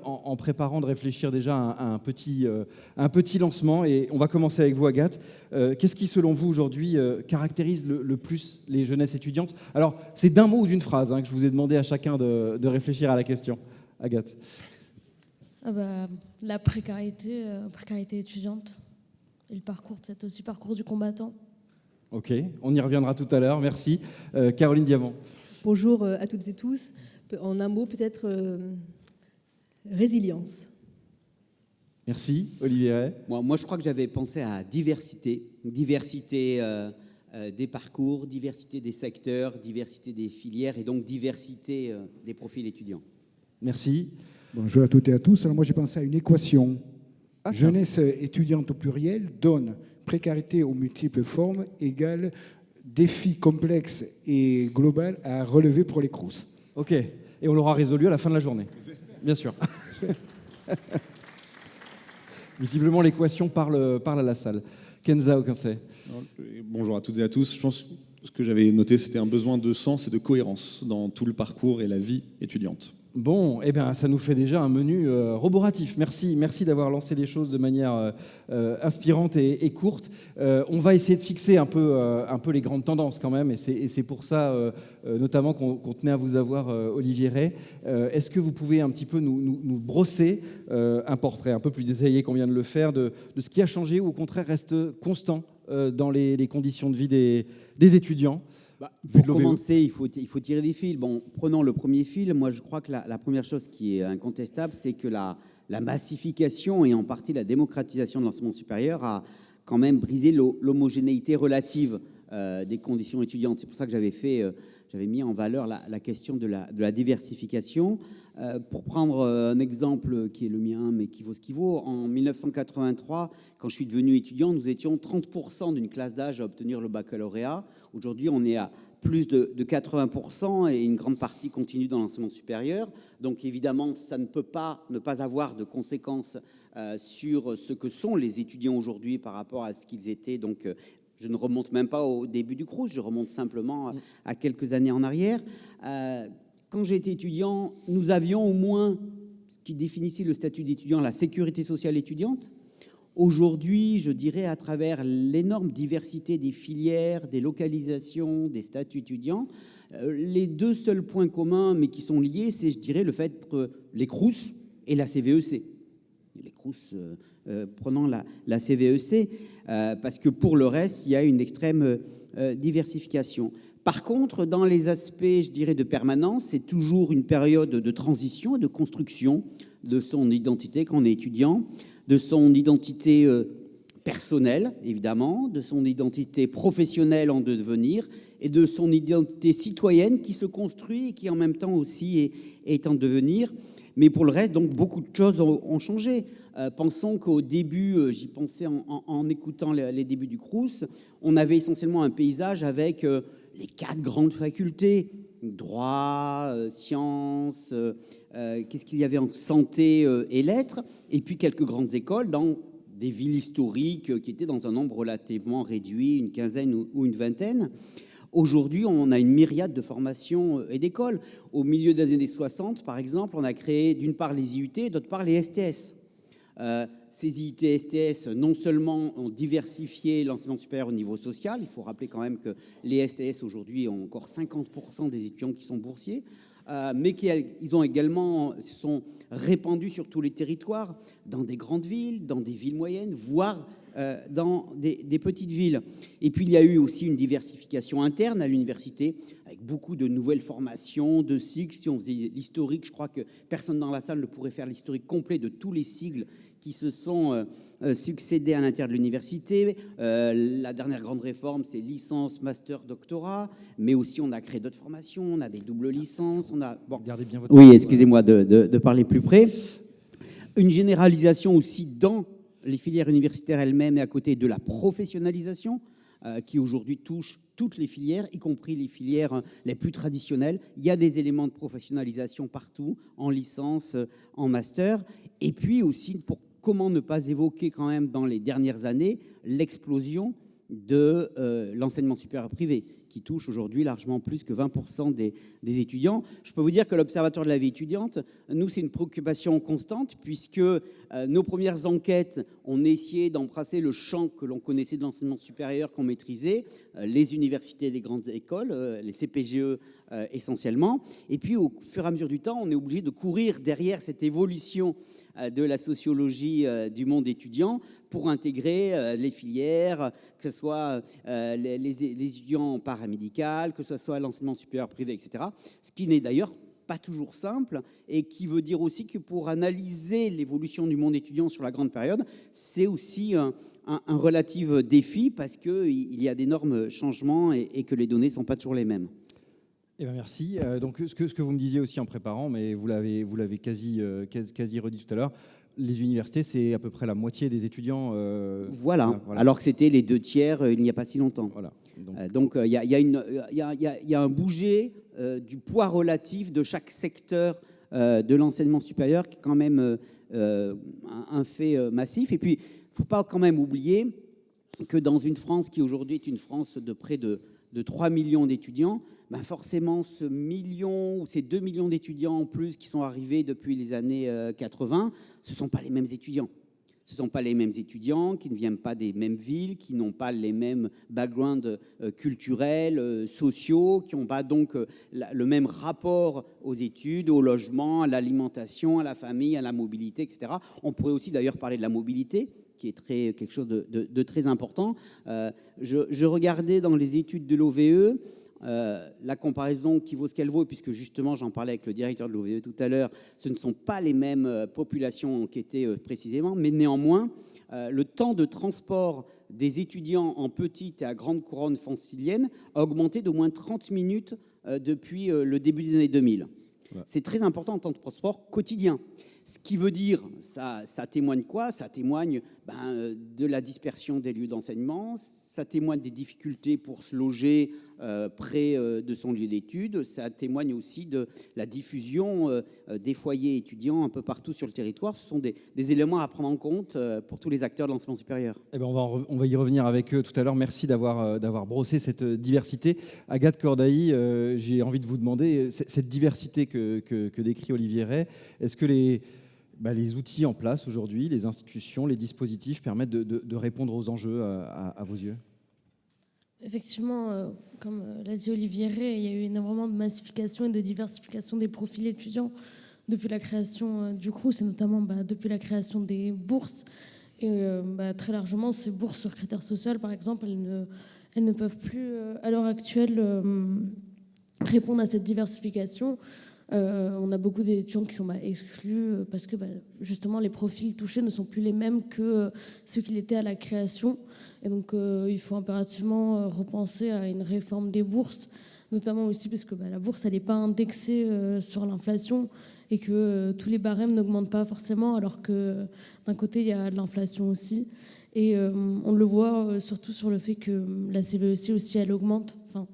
en préparant de réfléchir déjà à un petit lancement et on va commencer avec vous, Agathe. Qu'est-ce qui, selon vous, aujourd'hui, caractérise le plus les jeunesses étudiantes ? Alors, c'est d'un mot ou d'une phrase que je vous ai demandé à chacun de réfléchir à la question. Agathe. La précarité étudiante et le parcours, peut-être aussi parcours du combattant. Ok, on y reviendra tout à l'heure, merci. Caroline Diamant. Bonjour à toutes et tous. En un mot, peut-être résilience. Merci, Olivier Ray. Moi, je crois que j'avais pensé à diversité. Diversité des parcours, diversité des secteurs, diversité des filières et donc diversité des profils étudiants. Merci. Bonjour à toutes et à tous. Alors moi, j'ai pensé à une équation. Jeunesse étudiante au pluriel donne précarité aux multiples formes égale défi complexe et global à relever pour les Crous. Ok. Et on l'aura résolu à la fin de la journée. Bien sûr. Visiblement, l'équation parle à la salle. Kenza Okinsey. Bonjour à toutes et à tous. Je pense que ce que j'avais noté, c'était un besoin de sens et de cohérence dans tout le parcours et la vie étudiante. Bon, eh bien, ça nous fait déjà un menu roboratif. Merci d'avoir lancé les choses de manière inspirante et courte. On va essayer de fixer un peu les grandes tendances quand même, et c'est pour ça, notamment, qu'on tenait à vous avoir, Olivier Ray. Est-ce que vous pouvez un petit peu nous brosser un portrait un peu plus détaillé qu'on vient de le faire de ce qui a changé ou au contraire reste constant dans les conditions de vie des étudiants? Pour commencer, il faut tirer des fils. Bon, prenons le premier fil. Moi, je crois que la première chose qui est incontestable, c'est que la massification et en partie la démocratisation de l'enseignement supérieur a quand même brisé l'homogénéité relative des conditions étudiantes. C'est pour ça que j'avais mis en valeur la question de la diversification. Pour prendre un exemple qui est le mien, mais qui vaut ce qu'il vaut, en 1983, quand je suis devenu étudiant, nous étions 30% d'une classe d'âge à obtenir le baccalauréat. Aujourd'hui, on est à plus de 80% et une grande partie continue dans l'enseignement supérieur. Donc évidemment, ça ne peut pas ne pas avoir de conséquences sur ce que sont les étudiants aujourd'hui par rapport à ce qu'ils étaient. Donc je ne remonte même pas au début du Crous, je remonte simplement à quelques années en arrière. Quand j'étais étudiant, nous avions au moins ce qui définissait le statut d'étudiant, la sécurité sociale étudiante. Aujourd'hui, je dirais, à travers l'énorme diversité des filières, des localisations, des statuts étudiants, les deux seuls points communs, mais qui sont liés, c'est, je dirais, le fait que les Crous et la CVEC. Les Crous prenant la CVEC, parce que pour le reste, il y a une extrême diversification. Par contre, dans les aspects, je dirais, de permanence, c'est toujours une période de transition et de construction de son identité quand on est étudiant, de son identité personnelle, évidemment, de son identité professionnelle en devenir et de son identité citoyenne qui se construit et qui, en même temps aussi, est en devenir. Mais pour le reste, donc, beaucoup de choses ont changé. Pensons qu'au début, j'y pensais en écoutant les débuts du Crous, on avait essentiellement un paysage avec les 4 grandes facultés, droit, sciences, qu'est-ce qu'il y avait en santé et lettres, et puis quelques grandes écoles dans des villes historiques qui étaient dans un nombre relativement réduit, une quinzaine ou une vingtaine. Aujourd'hui, on a une myriade de formations et d'écoles. Au milieu des années 60, par exemple, on a créé d'une part les IUT et d'autre part les STS. Ces IUT et STS, non seulement ont diversifié l'enseignement supérieur au niveau social, il faut rappeler quand même que les STS aujourd'hui ont encore 50% des étudiants qui sont boursiers, mais qu'ils ont également se sont répandus sur tous les territoires, dans des grandes villes, dans des villes moyennes, voire dans des petites villes. Et puis il y a eu aussi une diversification interne à l'université, avec beaucoup de nouvelles formations, de cycles. Si on faisait l'historique, je crois que personne dans la salle ne pourrait faire l'historique complet de tous les cycles qui se sont succédés à l'intérieur de l'université. La dernière grande réforme, c'est licence, master, doctorat, mais aussi on a créé d'autres formations, on a des doubles licences, on a... Bon. Gardez bien votre Oui, excusez-moi de parler plus près. Une généralisation aussi dans les filières universitaires elles-mêmes et à côté de la professionnalisation qui aujourd'hui touche toutes les filières, y compris les filières les plus traditionnelles. Il y a des éléments de professionnalisation partout, en licence, en master. Et puis aussi, comment ne pas évoquer quand même dans les dernières années l'explosion de l'enseignement supérieur privé, qui touche aujourd'hui largement plus que 20% des étudiants. Je peux vous dire que l'Observatoire de la vie étudiante, nous, c'est une préoccupation constante, puisque nos premières enquêtes, on essayait d'embrasser le champ que l'on connaissait de l'enseignement supérieur, qu'on maîtrisait, les universités, les grandes écoles, les CPGE essentiellement. Et puis, au fur et à mesure du temps, on est obligé de courir derrière cette évolution de la sociologie du monde étudiant pour intégrer les filières, que ce soit les étudiants paramédicaux, que ce soit l'enseignement supérieur privé, etc. Ce qui n'est d'ailleurs pas toujours simple et qui veut dire aussi que pour analyser l'évolution du monde étudiant sur la grande période, c'est aussi un relatif défi parce qu'il y a d'énormes changements et que les données ne sont pas toujours les mêmes. Eh bien, merci. Donc, ce que vous me disiez aussi en préparant, mais vous l'avez quasi redit tout à l'heure, les universités, c'est à peu près la moitié des étudiants. Voilà, alors que c'était les 2/3 il n'y a pas si longtemps. Voilà. Donc, il y a un bouger du poids relatif de chaque secteur de l'enseignement supérieur qui est quand même un fait massif. Et puis, il ne faut pas quand même oublier que dans une France qui aujourd'hui est une France de près de 3 millions d'étudiants, ben forcément ce million ou ces 2 millions d'étudiants en plus qui sont arrivés depuis les années 80, ce ne sont pas les mêmes étudiants. Ce ne sont pas les mêmes étudiants qui ne viennent pas des mêmes villes, qui n'ont pas les mêmes backgrounds culturels, sociaux, qui n'ont pas donc le même rapport aux études, au logement, à l'alimentation, à la famille, à la mobilité, etc. On pourrait aussi d'ailleurs parler de la mobilité, qui est quelque chose de très important. Je regardais dans les études de l'OVE, la comparaison qui vaut ce qu'elle vaut, puisque justement j'en parlais avec le directeur de l'OVE tout à l'heure, ce ne sont pas les mêmes populations enquêtées précisément, mais néanmoins, le temps de transport des étudiants en petite et à grande couronne francilienne a augmenté d'au moins 30 minutes depuis le début des années 2000. Ouais. C'est très important en temps de transport quotidien. Ce qui veut dire, ça témoigne quoi? Ça témoigne de la dispersion des lieux d'enseignement, ça témoigne des difficultés pour se loger près de son lieu d'études, ça témoigne aussi de la diffusion des foyers étudiants un peu partout sur le territoire. Ce sont des éléments à prendre en compte pour tous les acteurs de l'enseignement supérieur. Eh ben on va y revenir avec eux tout à l'heure. Merci d'avoir brossé cette diversité. Agathe Cordailly, j'ai envie de vous demander, cette diversité que décrit Olivier Rey, est-ce que les outils en place aujourd'hui, les institutions, les dispositifs permettent de répondre aux enjeux à vos yeux? Effectivement, comme l'a dit Olivier Rey, il y a eu énormément de massification et de diversification des profils étudiants depuis la création du Crous et notamment depuis la création des bourses. Et très largement, ces bourses sur critères sociaux, par exemple, elles ne peuvent plus, à l'heure actuelle, répondre à cette diversification. On a beaucoup d'étudiants qui sont exclus parce que justement les profils touchés ne sont plus les mêmes que ceux qui l'étaient à la création. Et donc il faut impérativement repenser à une réforme des bourses, notamment aussi parce que la bourse elle n'est pas indexée sur l'inflation et que tous les barèmes n'augmentent pas forcément, alors que d'un côté il y a de l'inflation aussi. Et on le voit surtout sur le fait que la CVEC aussi elle augmente. Enfin,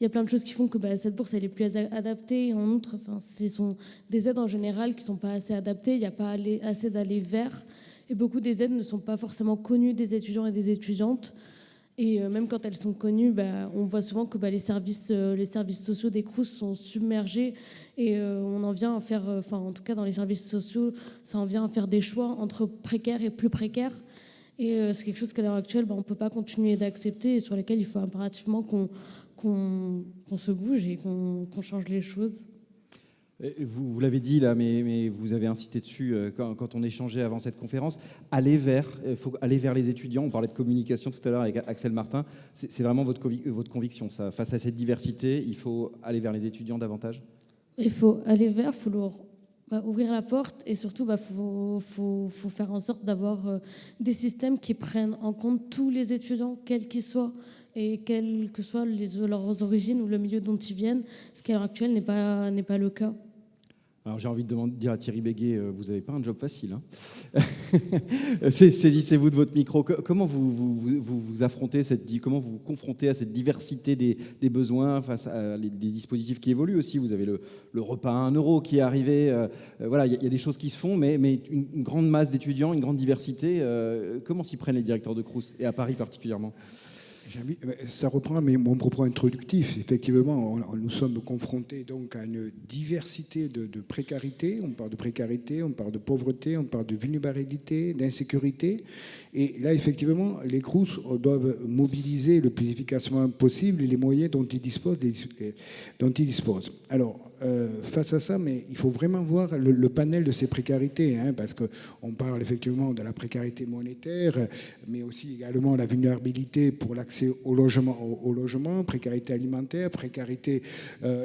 il y a plein de choses qui font que cette bourse elle est plus adaptée. En outre, ce sont des aides en général qui ne sont pas assez adaptées. Il n'y a pas assez d'aller vers. Et beaucoup des aides ne sont pas forcément connues des étudiants et des étudiantes. Et même quand elles sont connues, on voit souvent que les services sociaux des Crous sont submergés. Et on en vient à faire, en tout cas dans les services sociaux, ça en vient à faire des choix entre précaires et plus précaires. Et c'est quelque chose qu'à l'heure actuelle, on ne peut pas continuer d'accepter et sur lesquels il faut impérativement qu'on se bouge et qu'on change les choses. Vous l'avez dit là, mais vous avez insisté dessus quand on échangeait avant cette conférence. Il faut aller vers les étudiants. On parlait de communication tout à l'heure avec Axel Martin. C'est vraiment votre conviction, ça. Face à cette diversité, il faut aller vers les étudiants davantage? Il faut aller vers, il faut leur ouvrir la porte et surtout faut faire en sorte d'avoir des systèmes qui prennent en compte tous les étudiants, quels qu'ils soient et quelles que soient leurs origines ou le milieu dont ils viennent, ce qui à l'heure actuelle n'est pas le cas. Alors j'ai envie de dire à Thierry Béguet, vous n'avez pas un job facile. Hein. Saisissez-vous de votre micro. Comment vous affrontez comment vous vous confrontez à cette diversité des besoins face à des dispositifs qui évoluent aussi? Vous avez le repas à 1 euro qui est arrivé. Voilà, il y a des choses qui se font, mais une grande masse d'étudiants, une grande diversité. Comment s'y prennent les directeurs de Crous, et à Paris particulièrement? Ça reprend mon propos introductif. Effectivement, nous sommes confrontés donc à une diversité de précarité. On parle de précarité, on parle de pauvreté, on parle de vulnérabilité, d'insécurité. Et là, effectivement, les Crous doivent mobiliser le plus efficacement possible les moyens dont ils disposent. Alors, face à ça, mais il faut vraiment voir le panel de ces précarités, hein, parce qu'on parle effectivement de la précarité monétaire, mais aussi également la vulnérabilité pour l'accès au logement, précarité alimentaire, précarité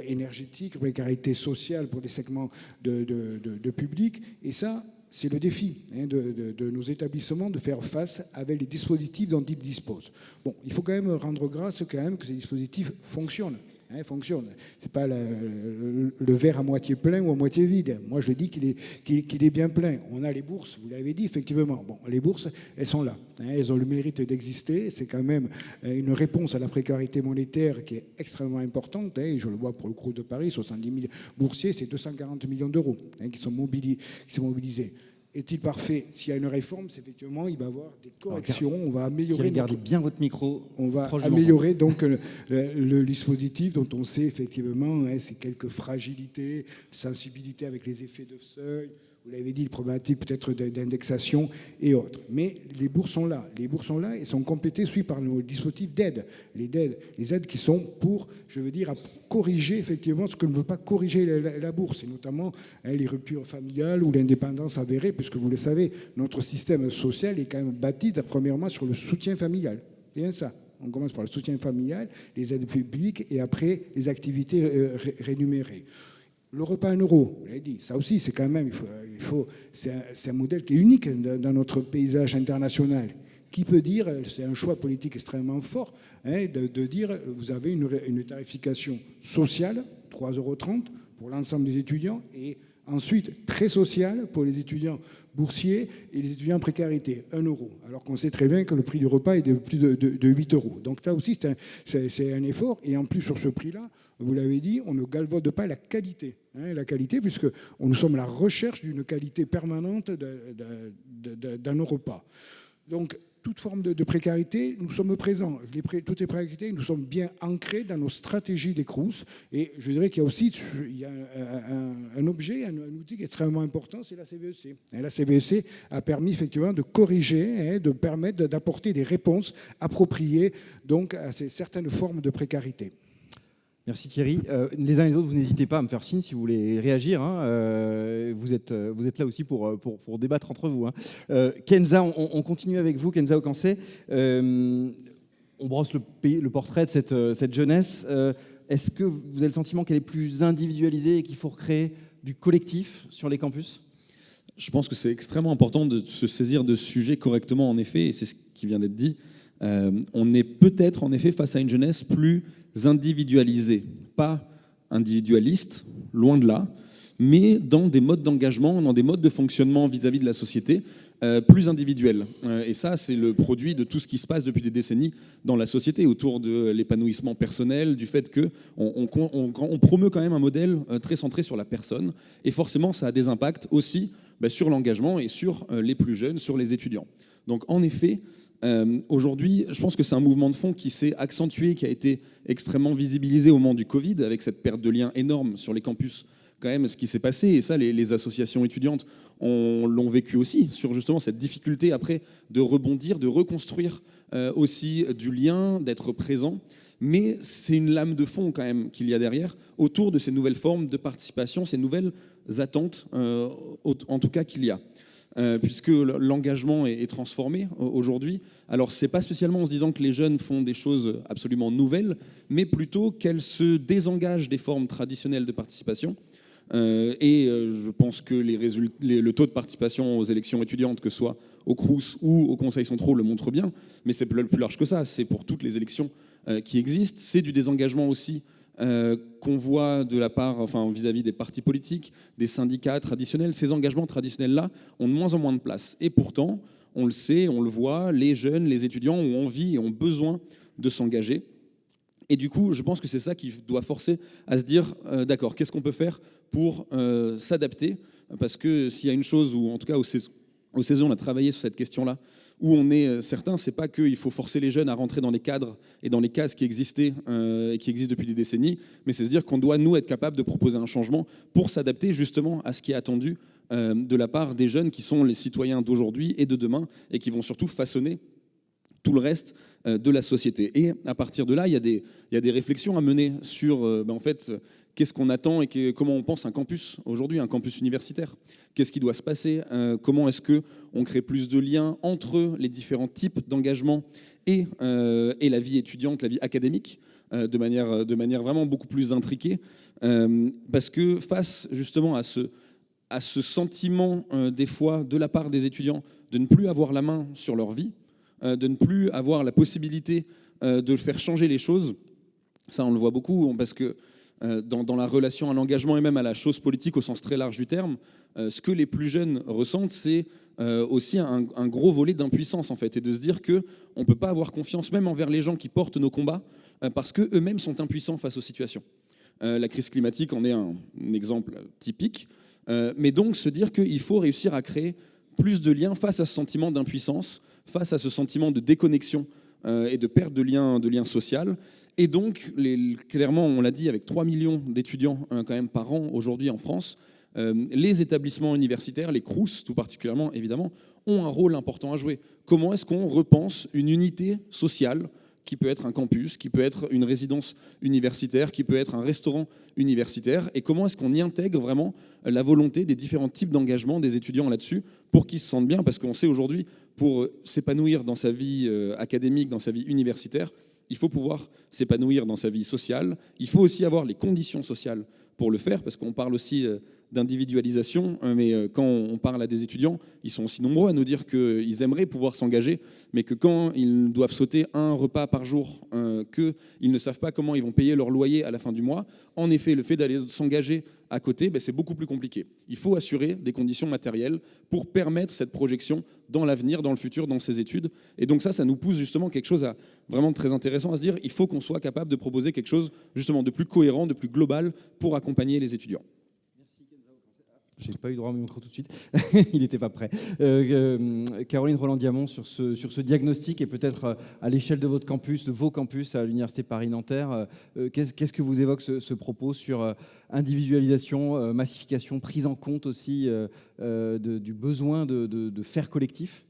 énergétique, précarité sociale pour des segments de public. Et ça, c'est le défi de nos établissements de faire face avec les dispositifs dont ils disposent. Bon, il faut quand même rendre grâce que ces dispositifs fonctionnent. Fonctionne. Ce n'est pas le verre à moitié plein ou à moitié vide. Moi, je dis qu'il est bien plein. On a les bourses, vous l'avez dit, effectivement. Bon, les bourses, elles sont là. Elles ont le mérite d'exister. C'est quand même une réponse à la précarité monétaire qui est extrêmement importante. Et je le vois pour le Crous de Paris, 70 000 boursiers, c'est 240 millions d'euros qui sont mobilisés. Est-il parfait? S'il y a une réforme, c'est effectivement, il va y avoir des corrections. On va améliorer. Regardez bien votre micro. On va améliorer donc le dispositif dont on sait effectivement c'est quelques fragilités, sensibilité avec les effets de seuil. Vous l'avez dit, les problématiques peut-être d'indexation et autres. Mais les bourses sont là. Les bourses sont là et sont complétées par nos dispositifs d'aide. Les aides qui sont pour, je veux dire, à corriger effectivement ce que ne veut pas corriger la bourse, et notamment les ruptures familiales ou l'indépendance avérée, puisque vous le savez, notre système social est quand même bâti premièrement sur le soutien familial. C'est bien ça. On commence par le soutien familial, les aides publiques et après les activités rémunérées. Le repas à 1 euro, vous l'avez dit, ça aussi, c'est quand même, c'est un modèle qui est unique dans notre paysage international. Qui peut dire, c'est un choix politique extrêmement fort, de dire, vous avez une tarification sociale, 3,30 € pour l'ensemble des étudiants, et ensuite très sociale pour les étudiants boursiers et les étudiants en précarité, 1 euro. Alors qu'on sait très bien que le prix du repas est de plus de 8 euros. Donc ça aussi, c'est un effort. Et en plus, sur ce prix-là, vous l'avez dit, on ne galvaude pas la qualité. La qualité, puisque nous sommes à la recherche d'une qualité permanente dans nos repas. Donc, toute forme de précarité, nous sommes présents. Toutes les précarités, nous sommes bien ancrés dans nos stratégies des Crous. Et je dirais qu'il y a aussi un objet, un outil qui est extrêmement important, c'est la CVEC. La CVEC a permis effectivement de corriger, de permettre d'apporter des réponses appropriées donc, à certaines formes de précarité. Merci Thierry. Les uns et les autres, vous n'hésitez pas à me faire signe si vous voulez réagir. Vous êtes là aussi pour débattre entre vous. Kenza, on continue avec vous. Kenza Okancé, on brosse le portrait de cette jeunesse. Est-ce que vous avez le sentiment qu'elle est plus individualisée et qu'il faut recréer du collectif sur les campus ? Je pense que c'est extrêmement important de se saisir de ce sujet correctement, en effet, et c'est ce qui vient d'être dit. On est peut-être, en effet, face à une jeunesse plus individualisée, pas individualiste, loin de là, mais dans des modes d'engagement, dans des modes de fonctionnement vis-à-vis de la société plus individuels. Et ça, c'est le produit de tout ce qui se passe depuis des décennies dans la société, autour de l'épanouissement personnel, du fait qu'on promeut quand même un modèle très centré sur la personne, et forcément, ça a des impacts aussi sur l'engagement et sur les plus jeunes, sur les étudiants. Donc, en effet, aujourd'hui, je pense que c'est un mouvement de fond qui s'est accentué, qui a été extrêmement visibilisé au moment du Covid, avec cette perte de lien énorme sur les campus, quand même, ce qui s'est passé. Et ça, les associations étudiantes l'ont vécu aussi, sur justement cette difficulté après de rebondir, de reconstruire aussi du lien, d'être présent. Mais c'est une lame de fond quand même qu'il y a derrière, autour de ces nouvelles formes de participation, ces nouvelles attentes, en tout cas qu'il y a. Puisque l'engagement est transformé aujourd'hui. Alors, ce n'est pas spécialement en se disant que les jeunes font des choses absolument nouvelles, mais plutôt qu'elles se désengagent des formes traditionnelles de participation. Je pense que le taux de participation aux élections étudiantes, que ce soit au Crous ou au Conseil central, le montre bien, mais c'est plus large que ça. C'est pour toutes les élections qui existent. C'est du désengagement aussi qu'on voit de la part, vis-à-vis des partis politiques, des syndicats traditionnels. Ces engagements traditionnels-là ont de moins en moins de place. Et pourtant, on le sait, on le voit, les jeunes, les étudiants ont envie et ont besoin de s'engager. Et du coup, je pense que c'est ça qui doit forcer à se dire, d'accord, qu'est-ce qu'on peut faire pour s'adapter ? Parce que s'il y a une chose, ou en tout cas au CESE, on a travaillé sur cette question-là, où on est certain, c'est pas qu'il faut forcer les jeunes à rentrer dans les cadres et dans les cases qui existaient et qui existent depuis des décennies, mais c'est se dire qu'on doit, nous, être capable de proposer un changement pour s'adapter justement à ce qui est attendu de la part des jeunes qui sont les citoyens d'aujourd'hui et de demain et qui vont surtout façonner tout le reste de la société. Et à partir de là, il y a des réflexions à mener sur, en fait, qu'est-ce qu'on attend et comment on pense un campus aujourd'hui, un campus universitaire. Qu'est-ce qui doit se passer? Comment est-ce qu'on crée plus de liens entre les différents types d'engagement et la vie étudiante, la vie académique, de manière vraiment beaucoup plus intriquée. Parce que face justement à ce sentiment des fois de la part des étudiants de ne plus avoir la main sur leur vie, de ne plus avoir la possibilité de faire changer les choses, ça on le voit beaucoup parce que dans la relation à l'engagement et même à la chose politique au sens très large du terme, ce que les plus jeunes ressentent, c'est aussi un gros volet d'impuissance en fait, et de se dire qu'on ne peut pas avoir confiance même envers les gens qui portent nos combats parce qu'eux-mêmes sont impuissants face aux situations. La crise climatique en est un exemple typique, mais donc se dire qu'il faut réussir à créer plus de liens face à ce sentiment d'impuissance, face à ce sentiment de déconnexion et de perte de liens social. Et donc, clairement, on l'a dit, avec 3 millions d'étudiants quand même par an aujourd'hui en France, les établissements universitaires, les Crous tout particulièrement, évidemment, ont un rôle important à jouer. Comment est-ce qu'on repense une unité sociale qui peut être un campus, qui peut être une résidence universitaire, qui peut être un restaurant universitaire, et comment est-ce qu'on y intègre vraiment la volonté des différents types d'engagement des étudiants là-dessus pour qu'ils se sentent bien, parce qu'on sait aujourd'hui, pour s'épanouir dans sa vie académique, dans sa vie universitaire, il faut pouvoir s'épanouir dans sa vie sociale, il faut aussi avoir les conditions sociales pour le faire, parce qu'on parle aussi d'individualisation, mais quand on parle à des étudiants, ils sont aussi nombreux à nous dire qu'ils aimeraient pouvoir s'engager, mais que quand ils doivent sauter un repas par jour, qu'ils ne savent pas comment ils vont payer leur loyer à la fin du mois, en effet, le fait d'aller s'engager à côté, c'est beaucoup plus compliqué. Il faut assurer des conditions matérielles pour permettre cette projection dans l'avenir, dans le futur, dans ces études. Et donc ça nous pousse justement quelque chose à vraiment très intéressant à se dire, il faut qu'on soit capable de proposer quelque chose justement de plus cohérent, de plus global pour accompagner les étudiants. Je n'ai pas eu droit à mon micro tout de suite, il n'était pas prêt. Caroline Roland-Diamant, sur ce diagnostic et peut-être à l'échelle de votre campus, de vos campus à l'Université Paris-Nanterre, qu'est-ce que vous évoque ce propos sur individualisation, massification, prise en compte aussi du besoin de faire collectif ?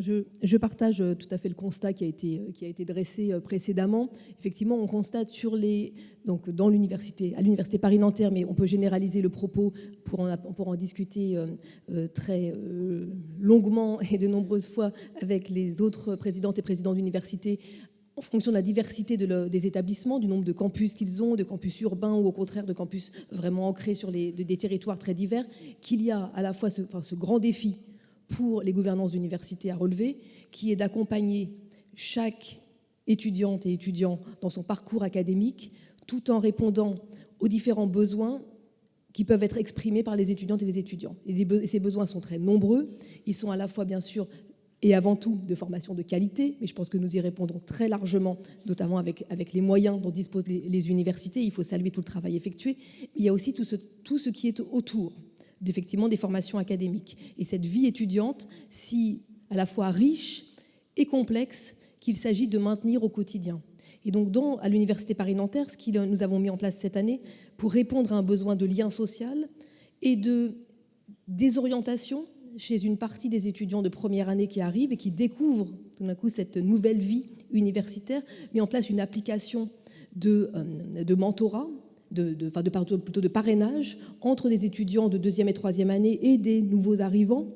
Je partage tout à fait le constat qui a été dressé précédemment. Effectivement, on constate à l'Université Paris-Nanterre, mais on peut généraliser le propos pour en discuter très longuement et de nombreuses fois avec les autres présidentes et présidents d'université, en fonction de la diversité des établissements, du nombre de campus qu'ils ont, de campus urbains ou au contraire de campus vraiment ancrés sur des territoires très divers, qu'il y a à la fois ce grand défi pour les gouvernances d'université à relever, qui est d'accompagner chaque étudiante et étudiant dans son parcours académique, tout en répondant aux différents besoins qui peuvent être exprimés par les étudiantes et les étudiants. Et ces besoins sont très nombreux. Ils sont à la fois, bien sûr, et avant tout, de formation de qualité, mais je pense que nous y répondrons très largement, notamment avec les moyens dont disposent les universités. Il faut saluer tout le travail effectué. Mais il y a aussi tout ce qui est autour effectivement des formations académiques. Et cette vie étudiante, si à la fois riche et complexe, qu'il s'agit de maintenir au quotidien. Et donc, à l'Université Paris-Nanterre, ce que nous avons mis en place cette année, pour répondre à un besoin de lien social et de désorientation chez une partie des étudiants de première année qui arrivent et qui découvrent tout d'un coup cette nouvelle vie universitaire, met en place une application de mentorat, plutôt de parrainage entre des étudiants de deuxième et troisième année et des nouveaux arrivants,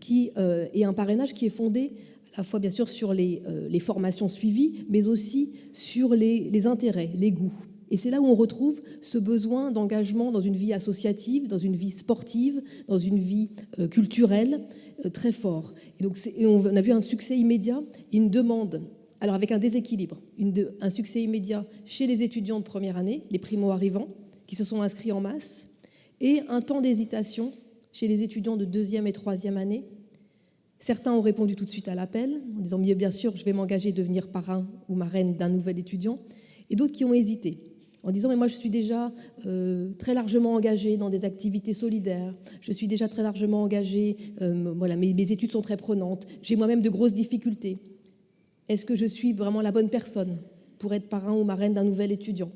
et un parrainage qui est fondé à la fois bien sûr sur les formations suivies, mais aussi sur les intérêts, les goûts. Et c'est là où on retrouve ce besoin d'engagement dans une vie associative, dans une vie sportive, dans une vie culturelle très fort. Et donc on a vu un succès immédiat, une demande. Alors avec un déséquilibre, un succès immédiat chez les étudiants de première année, les primo-arrivants, qui se sont inscrits en masse, et un temps d'hésitation chez les étudiants de deuxième et troisième année. Certains ont répondu tout de suite à l'appel, en disant « bien sûr, je vais m'engager à devenir parrain ou marraine d'un nouvel étudiant », et d'autres qui ont hésité, en disant « mais moi je suis déjà très largement engagé dans des activités solidaires, je suis déjà très largement engagé, mes études sont très prenantes, j'ai moi-même de grosses difficultés. Est-ce que je suis vraiment la bonne personne pour être parrain ou marraine d'un nouvel étudiant ?»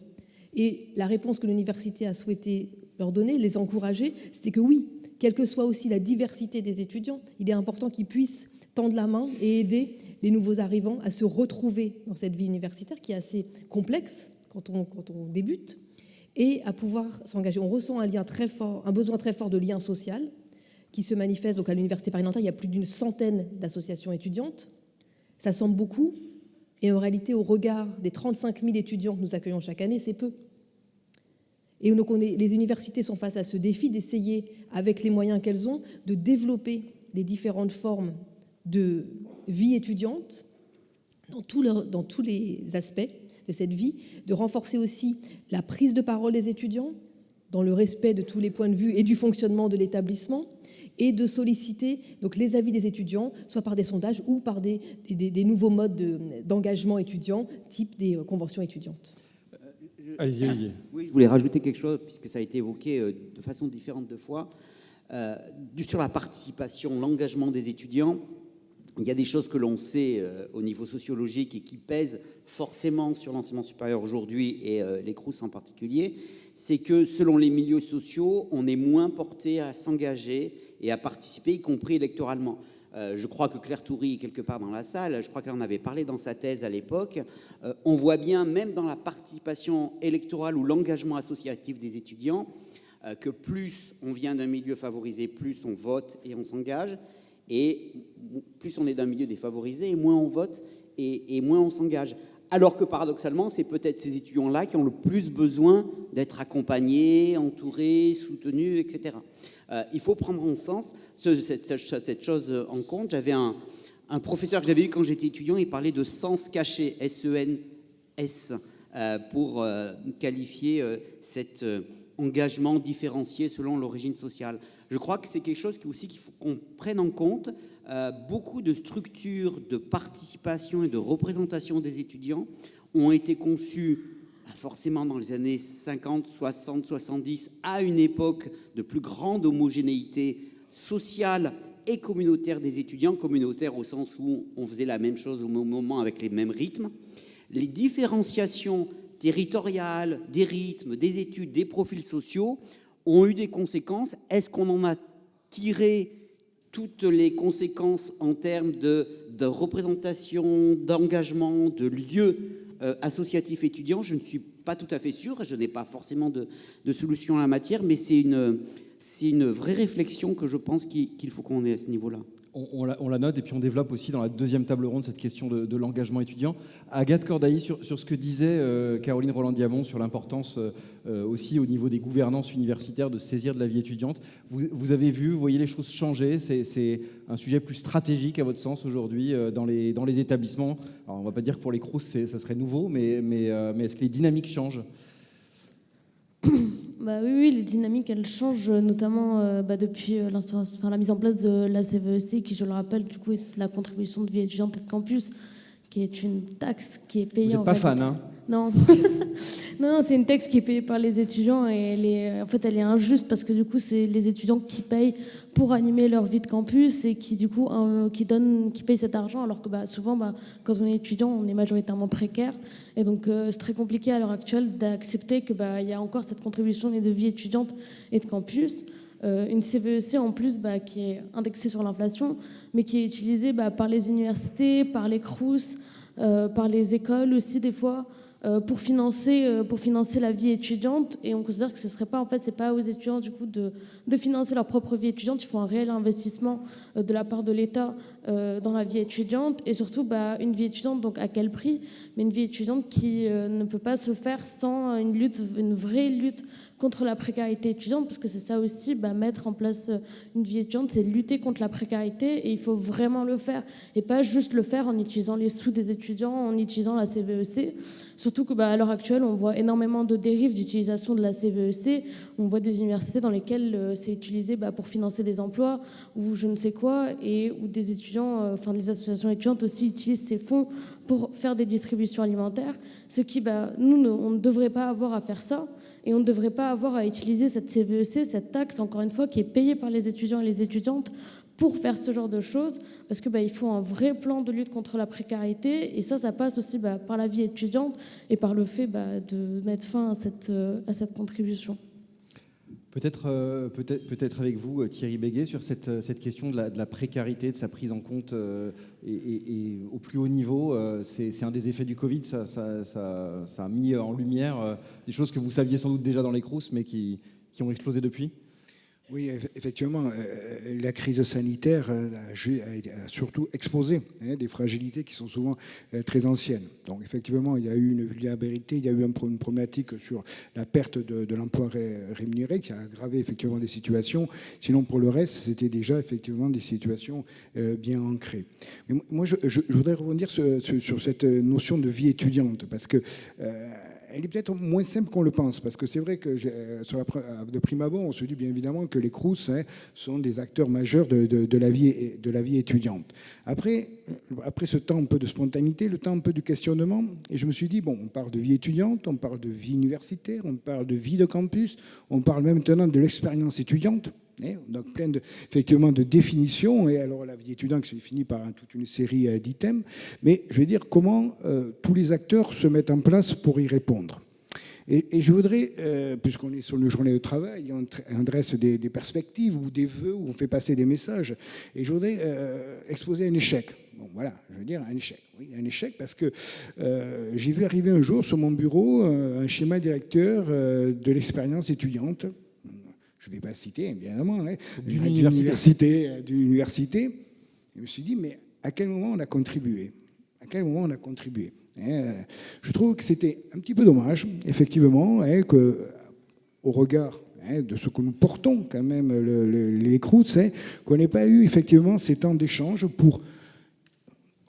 Et la réponse que l'université a souhaité leur donner, les encourager, c'était que oui, quelle que soit aussi la diversité des étudiants, il est important qu'ils puissent tendre la main et aider les nouveaux arrivants à se retrouver dans cette vie universitaire qui est assez complexe quand on débute, et à pouvoir s'engager. On ressent un lien très fort, un besoin très fort de lien social qui se manifeste donc à l'Université Paris-Nanterre. Il y a plus d'une centaine d'associations étudiantes. Ça semble beaucoup, et en réalité, au regard des 35 000 étudiants que nous accueillons chaque année, c'est peu. Et donc les universités sont face à ce défi d'essayer, avec les moyens qu'elles ont, de développer les différentes formes de vie étudiante dans tous les aspects de cette vie, de renforcer aussi la prise de parole des étudiants dans le respect de tous les points de vue et du fonctionnement de l'établissement, et de solliciter donc, les avis des étudiants, soit par des sondages ou par des nouveaux modes d'engagement étudiant, type des conventions étudiantes. Allez-y, Olivier. Oui, je voulais rajouter quelque chose, puisque ça a été évoqué de façon différente deux fois. Sur la participation, l'engagement des étudiants, il y a des choses que l'on sait au niveau sociologique et qui pèsent forcément sur l'enseignement supérieur aujourd'hui, et les Crous en particulier, c'est que selon les milieux sociaux, on est moins porté à s'engager et à participer, y compris électoralement. Je crois que Claire Toury est quelque part dans la salle, je crois qu'elle en avait parlé dans sa thèse à l'époque. On voit bien, même dans la participation électorale ou l'engagement associatif des étudiants, que plus on vient d'un milieu favorisé, plus on vote et on s'engage, et plus on est d'un milieu défavorisé, et moins on vote et moins on s'engage. Alors que paradoxalement, c'est peut-être ces étudiants-là qui ont le plus besoin d'être accompagnés, entourés, soutenus, etc. Il faut prendre en sens cette chose en compte. J'avais un professeur que j'avais eu quand j'étais étudiant, il parlait de sens caché, S-E-N-S, pour qualifier cet engagement différencié selon l'origine sociale. Je crois que c'est quelque chose qu'il faut qu'on prenne en compte. Beaucoup de structures de participation et de représentation des étudiants ont été conçues forcément dans les années 50, 60, 70, à une époque de plus grande homogénéité sociale et communautaire des étudiants, communautaire au sens où on faisait la même chose au même moment avec les mêmes rythmes. Les différenciations territoriales, des rythmes, des études, des profils sociaux ont eu des conséquences. Est-ce qu'on en a tiré toutes les conséquences en termes de représentation, d'engagement, de lieux associatifs étudiants? Je ne suis pas tout à fait sûr, je n'ai pas forcément de solution à la matière, mais c'est une vraie réflexion que je pense qu'il faut qu'on ait à ce niveau-là. On la note, et puis on développe aussi dans la deuxième table ronde cette question de l'engagement étudiant. Agathe Cordailly, sur ce que disait Caroline Roland-Diamond sur l'importance aussi au niveau des gouvernances universitaires de saisir de la vie étudiante. Vous avez vu, vous voyez les choses changer, c'est un sujet plus stratégique à votre sens aujourd'hui dans les établissements. Alors on ne va pas dire que pour les Crous ça serait nouveau, mais est-ce que les dynamiques changent ? Oui, les dynamiques, elles changent, notamment depuis la mise en place de la CVEC, qui, je le rappelle, du coup, est la contribution de vie étudiante et de campus, qui est une taxe qui est payée... Vous n'êtes pas fan, hein ? Non. Non, c'est une taxe qui est payée par les étudiants, et elle est injuste, parce que du coup, c'est les étudiants qui payent pour animer leur vie de campus, et qui, du coup, qui payent cet argent, alors que souvent, quand on est étudiant, on est majoritairement précaire. Et donc, c'est très compliqué à l'heure actuelle d'accepter qu'il y a encore cette contribution de vie étudiante et de campus. Une CVEC en plus qui est indexée sur l'inflation, mais qui est utilisée par les universités, par les Crous, par les écoles aussi des fois, pour financer la vie étudiante. Et on considère que ce serait pas, c'est pas aux étudiants du coup de financer leur propre vie étudiante. Il faut un réel investissement de la part de l'État dans la vie étudiante, et surtout une vie étudiante, donc à quel prix? Mais une vie étudiante qui ne peut pas se faire sans une vraie lutte contre la précarité étudiante, parce que c'est ça aussi, mettre en place une vie étudiante, c'est lutter contre la précarité, et il faut vraiment le faire, et pas juste le faire en utilisant les sous des étudiants, en utilisant la CVEC. Surtout que à l'heure actuelle, on voit énormément de dérives d'utilisation de la CVEC. On voit des universités dans lesquelles c'est utilisé pour financer des emplois ou je ne sais quoi, et où des étudiants, les associations étudiantes aussi utilisent ces fonds pour faire des distributions alimentaires. Ce qui, nous, on ne devrait pas avoir à faire ça, et on ne devrait pas avoir à utiliser cette CVEC, cette taxe, encore une fois, qui est payée par les étudiants et les étudiantes pour faire ce genre de choses, parce que il faut un vrai plan de lutte contre la précarité, et ça passe aussi par la vie étudiante et par le fait de mettre fin à cette contribution. Peut-être avec vous, Thierry Béguet, sur cette question de la précarité, de sa prise en compte et au plus haut niveau. C'est un des effets du Covid. Ça a mis en lumière des choses que vous saviez sans doute déjà dans les Crous, mais qui ont explosé depuis. Oui, effectivement, la crise sanitaire a surtout exposé des fragilités qui sont souvent très anciennes. Donc effectivement, il y a eu une vulnérabilité, il y a eu une problématique sur la perte de l'emploi rémunéré qui a aggravé effectivement des situations. Sinon, pour le reste, c'était déjà effectivement des situations bien ancrées. Mais moi, je voudrais rebondir sur cette notion de vie étudiante, parce que elle est peut-être moins simple qu'on le pense, parce que c'est vrai que de prime abord, on se dit bien évidemment que les Crous sont des acteurs majeurs de la vie étudiante. Après ce temps un peu de spontanéité, le temps un peu du questionnement, et je me suis dit, bon, on parle de vie étudiante, on parle de vie universitaire, on parle de vie de campus, on parle maintenant de l'expérience étudiante. Donc plein effectivement de définitions, et alors la vie étudiante se définit par toute une série d'items, mais je vais dire comment tous les acteurs se mettent en place pour y répondre. Et je voudrais, puisqu'on est sur une journée de travail, on dresse des perspectives ou des vœux, où on fait passer des messages, et je voudrais exposer un échec. Bon, voilà, je veux dire un échec. Oui, un échec parce que j'ai vu arriver un jour sur mon bureau un schéma directeur de l'expérience étudiante. Je ne vais pas citer, évidemment, d'une université. Je me suis dit, mais à quel moment on a contribué ? À quel moment on a contribué ? Je trouve que c'était un petit peu dommage, effectivement, qu'au regard de ce que nous portons quand même, les Crous, qu'on n'ait pas eu effectivement ces temps d'échange pour...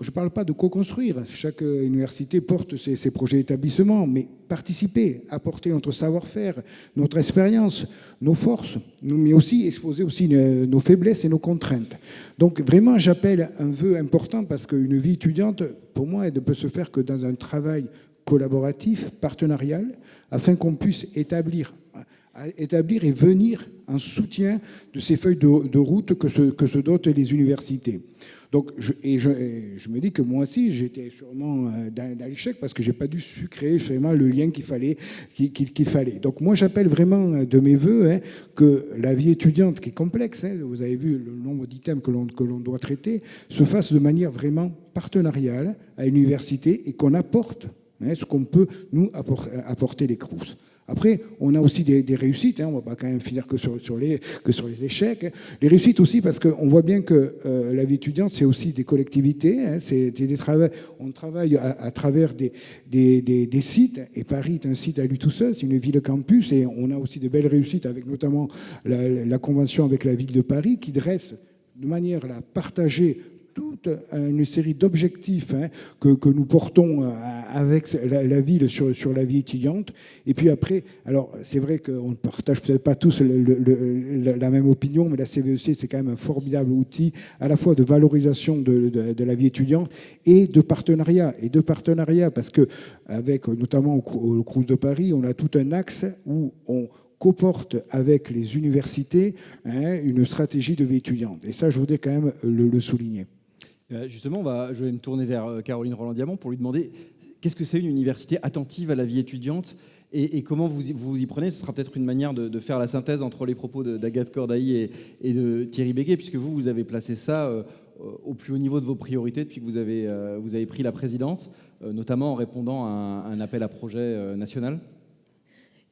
Je ne parle pas de co-construire, chaque université porte ses projets d'établissement, mais participer, apporter notre savoir-faire, notre expérience, nos forces, mais aussi exposer aussi nos faiblesses et nos contraintes. Donc vraiment, j'appelle un vœu important parce qu'une vie étudiante, pour moi, elle ne peut se faire que dans un travail collaboratif, partenarial, afin qu'on puisse établir et venir en soutien de ces feuilles de route que se dotent les universités. Donc, je me dis que moi aussi, j'étais sûrement dans l'échec parce que je n'ai pas dû créer vraiment le lien qu'il fallait. Donc, moi, j'appelle vraiment de mes voeux que la vie étudiante, qui est complexe, vous avez vu le nombre d'items que l'on doit traiter, se fasse de manière vraiment partenariale à l'université et qu'on apporte ce qu'on peut nous apporter les Crous. Après, on a aussi des réussites, on ne va pas quand même finir que sur les échecs. Les réussites aussi, parce qu'on voit bien que la vie étudiante, c'est aussi des collectivités, on travaille à travers des sites, et Paris est un site à lui tout seul, c'est une ville campus, et on a aussi de belles réussites avec notamment la convention avec la ville de Paris, qui dresse de manière partagée toute une série d'objectifs que nous portons avec la ville sur la vie étudiante. Et puis après, alors c'est vrai qu'on ne partage peut-être pas tous la même opinion, mais la CVEC, c'est quand même un formidable outil à la fois de valorisation de la vie étudiante et de partenariat. Parce que avec notamment au Crous de Paris, on a tout un axe où on comporte avec les universités une stratégie de vie étudiante. Et ça, je voudrais quand même le souligner. Justement, je vais me tourner vers Caroline Roland-Diamant pour lui demander qu'est-ce que c'est une université attentive à la vie étudiante et comment vous y prenez. Ce sera peut-être une manière de faire la synthèse entre les propos d'Agathe Cordailly et de Thierry Béguet, puisque vous avez placé ça au plus haut niveau de vos priorités depuis que vous avez pris la présidence, notamment en répondant à un appel à projet national.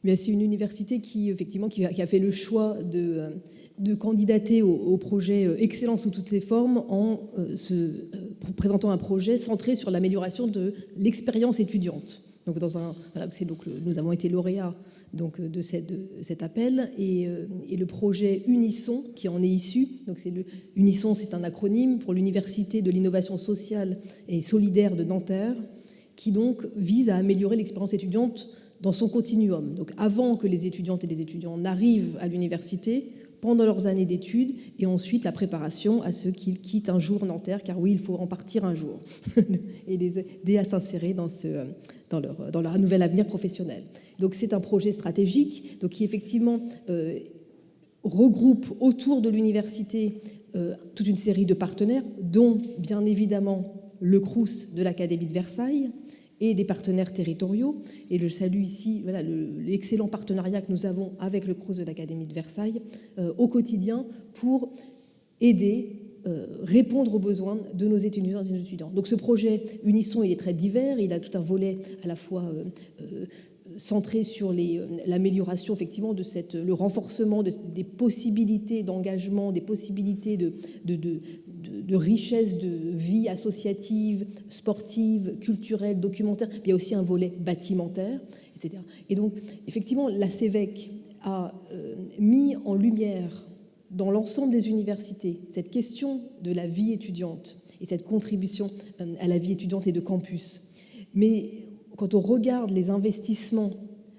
Mais c'est une université qui a fait le choix de candidater au projet Excellence sous toutes ses formes en présentant un projet centré sur l'amélioration de l'expérience étudiante. Donc, nous avons été lauréats de cet appel et le projet Unisson qui en est issu. Donc, Unisson, c'est un acronyme pour l'Université de l'innovation sociale et solidaire de Nanterre, qui donc vise à améliorer l'expérience étudiante dans son continuum. Donc, avant que les étudiantes et les étudiants n'arrivent à l'université, pendant leurs années d'études, et ensuite la préparation à ceux qui quittent un jour Nanterre, car oui, il faut en partir un jour, et les aider à s'insérer dans leur nouvel avenir professionnel. Donc c'est un projet stratégique qui effectivement regroupe autour de l'université toute une série de partenaires, dont bien évidemment le Crous de l'Académie de Versailles, et des partenaires territoriaux. Et je salue ici voilà, l'excellent partenariat que nous avons avec le Crous de l'Académie de Versailles au quotidien pour aider, répondre aux besoins de nos étudiants et de nos étudiants. Donc ce projet Unisson, il est très divers, il a tout un volet à la fois centré sur l'amélioration, effectivement, le renforcement des possibilités d'engagement, des possibilités de richesse de vie associative, sportive, culturelle, documentaire. Il y a aussi un volet bâtimentaire, etc. Et donc, effectivement, la CEVEC a mis en lumière dans l'ensemble des universités cette question de la vie étudiante et cette contribution à la vie étudiante et de campus. Mais quand on regarde les investissements,